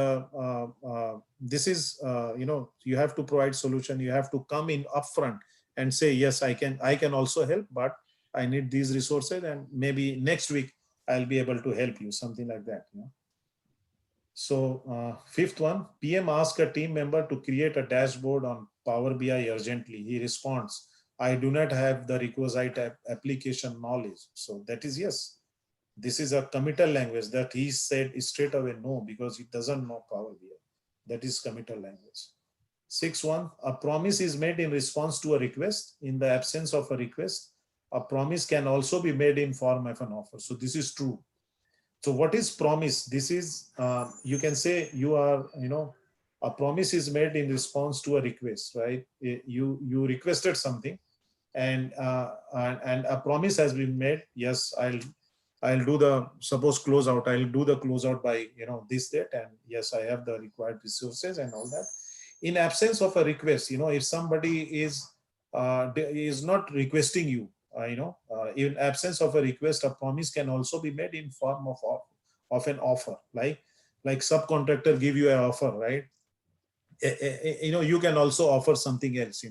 this is, you have to provide solution. You have to come in upfront and say, yes, I can also help, but I need these resources, and maybe next week I'll be able to help you, something like that. So fifth one, PM asked a team member to create a dashboard on Power BI urgently. He responds, I do not have the requisite application knowledge. So that is yes. This is a committal language that he said straight away no, because he doesn't know Power BI. That is committal language. 6.1, a promise is made in response to a request. In the absence of a request, a promise can also be made in form of an offer. So this is true. So what is promise? This is, you can say you are, a promise is made in response to a request, right? You requested something, and a promise has been made. Yes, I'll do the, suppose closeout. I'll do the closeout by, this date, and yes, I have the required resources and all that. In absence of a request, if somebody is not requesting you, in absence of a request, a promise can also be made in form of an offer, like subcontractor give you an offer, right? You can also offer something else,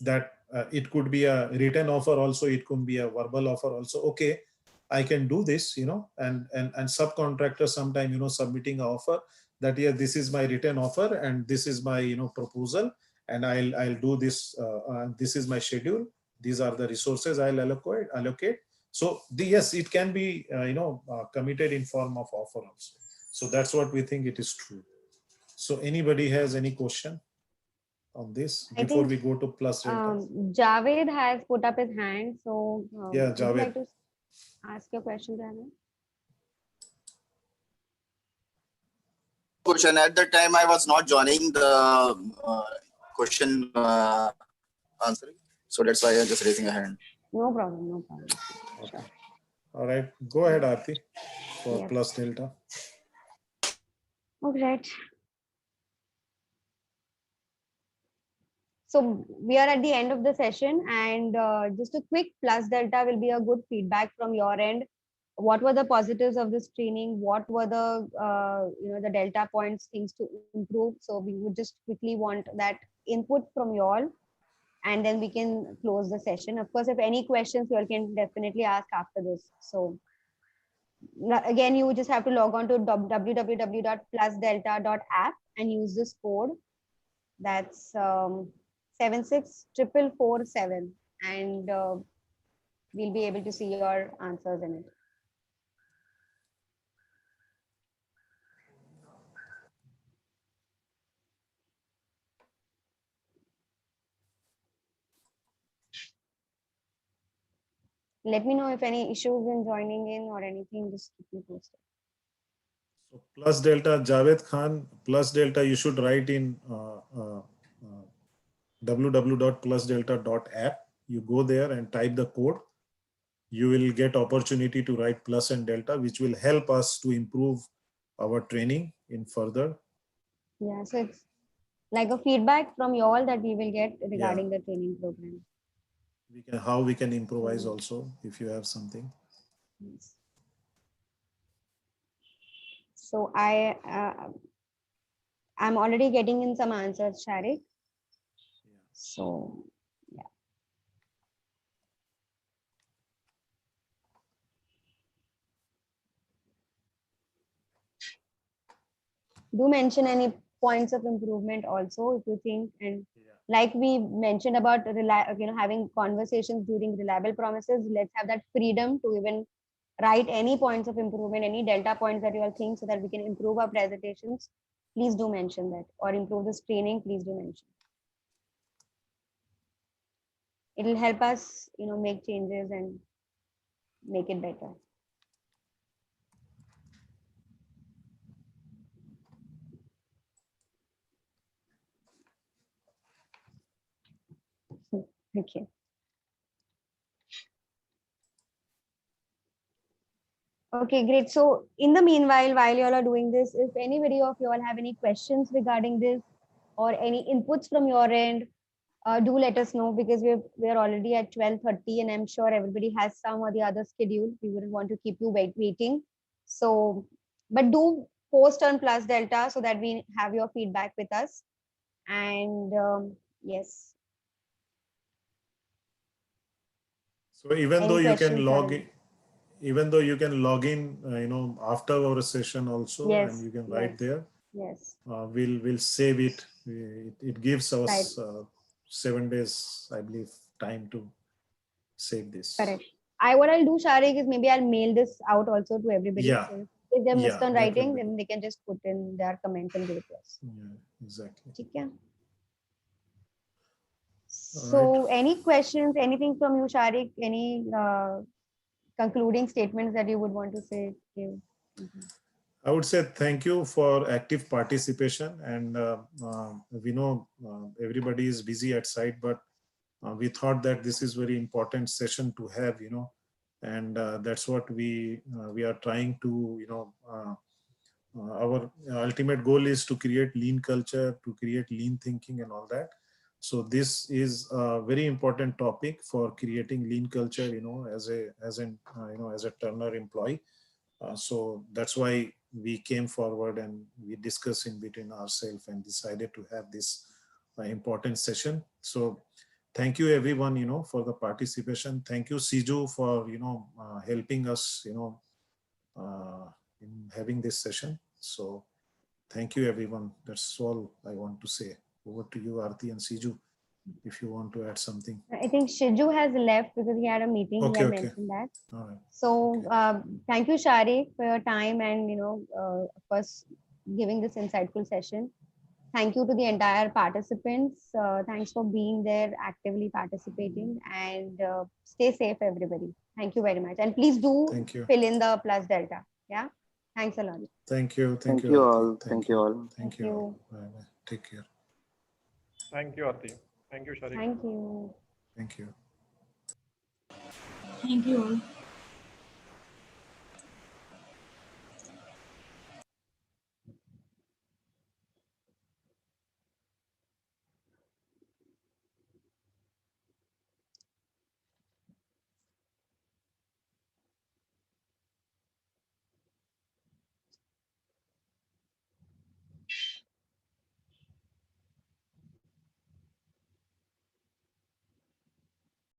that it could be a written offer also, it could be a verbal offer also. Okay, I can do this, and subcontractor sometime, submitting an offer that, yeah, this is my written offer and this is my, proposal, and I'll do this. This is my schedule. These are the resources I'll allocate. So yes, it can be, committed in form of offer also. So that's what we think it is true. So anybody has any question on this before we go to plus delta? Javed has put up his hand. So yeah, would you Javed. like to ask your question, Javed? Question at the time I was not joining the question answering, so that's why I'm just raising a hand. No problem. Okay. Sure. All right, go ahead, Aarti, for Yes. plus delta. All right. So we are at the end of the session, and just a quick plus delta will be a good feedback from your end. What were the positives of this training? What were the the delta points, things to improve? So we would just quickly want that input from you all, and then we can close the session. Of course, if any questions, you all can definitely ask after this. So again, you just have to log on to www.plusdelta.app and use this code. That's 76447, and we'll be able to see your answers in it. Let me know if any issues in joining in or anything, just keep me posted. So plus delta, Javed Khan, plus delta, you should write in www.plusdelta.app. You go there and type the code. You will get opportunity to write plus and delta, which will help us to improve our training in further. Yeah, so it's like a feedback from you all that we will get regarding the training program. How we can improvise also, if you have something. Yes. So I'm already getting in some answers, Sharik. So yeah. Do mention any points of improvement also, if you think, and like we mentioned about having conversations during reliable promises, let's have that freedom to even write any points of improvement, any delta points that you all think, so that we can improve our presentations. Please do mention that, or improve this training. Please do mention. It will help us, make changes and make it better. Okay. Okay, great. So in the meanwhile, while you all are doing this, if anybody of you all have any questions regarding this or any inputs from your end, do let us know, because we're already at 12:30 and I'm sure everybody has some or the other schedule. We wouldn't want to keep you waiting. So, but do post on Plus Delta so that we have your feedback with us. And yes. So even Any though you can questions, log Arun? in, even though you can log in, after our session also, Yes, and you can write yes, there. yes. We'll save it. It gives Right. us 7 days, I believe, time to save this. Correct. What I'll do, Sharik, is maybe I'll mail this out also to everybody. Yeah. So if they're missed on that would writing, be then they can just put in their comments and give it to us. Yeah, exactly. Okay. So any questions, anything from you, Sharik? Any concluding statements that you would want to say? I would say thank you for active participation, and we know everybody is busy at site, but we thought that this is very important session to have, and that's what we are trying to, our ultimate goal is to create lean culture, to create lean thinking and all that. So this is a very important topic for creating lean culture, as a Turner employee. So that's why we came forward and we discussed in between ourselves and decided to have this important session. So thank you everyone, for the participation. Thank you, Siju, for, helping us, in having this session. So thank you everyone. That's all I want to say. Over to you, Aarti and Siju, if you want to add something. I think Shiju has left because he had a meeting. Okay, he had okay. mentioned that. All right. So thank you, Sharik, for your time and, of course, giving this insightful session. Thank you to the entire participants. Thanks for being there, actively participating, and stay safe, everybody. Thank you very much. And please do Thank you. fill in the Plus Delta. Yeah. Thanks a lot. Thank you. Thank you you Aarti. all. Thank you all. Thank you. All. Bye-bye. Take care. Thank you, Aarti. Thank you, Sharik. Thank you. Thank you. Thank you all.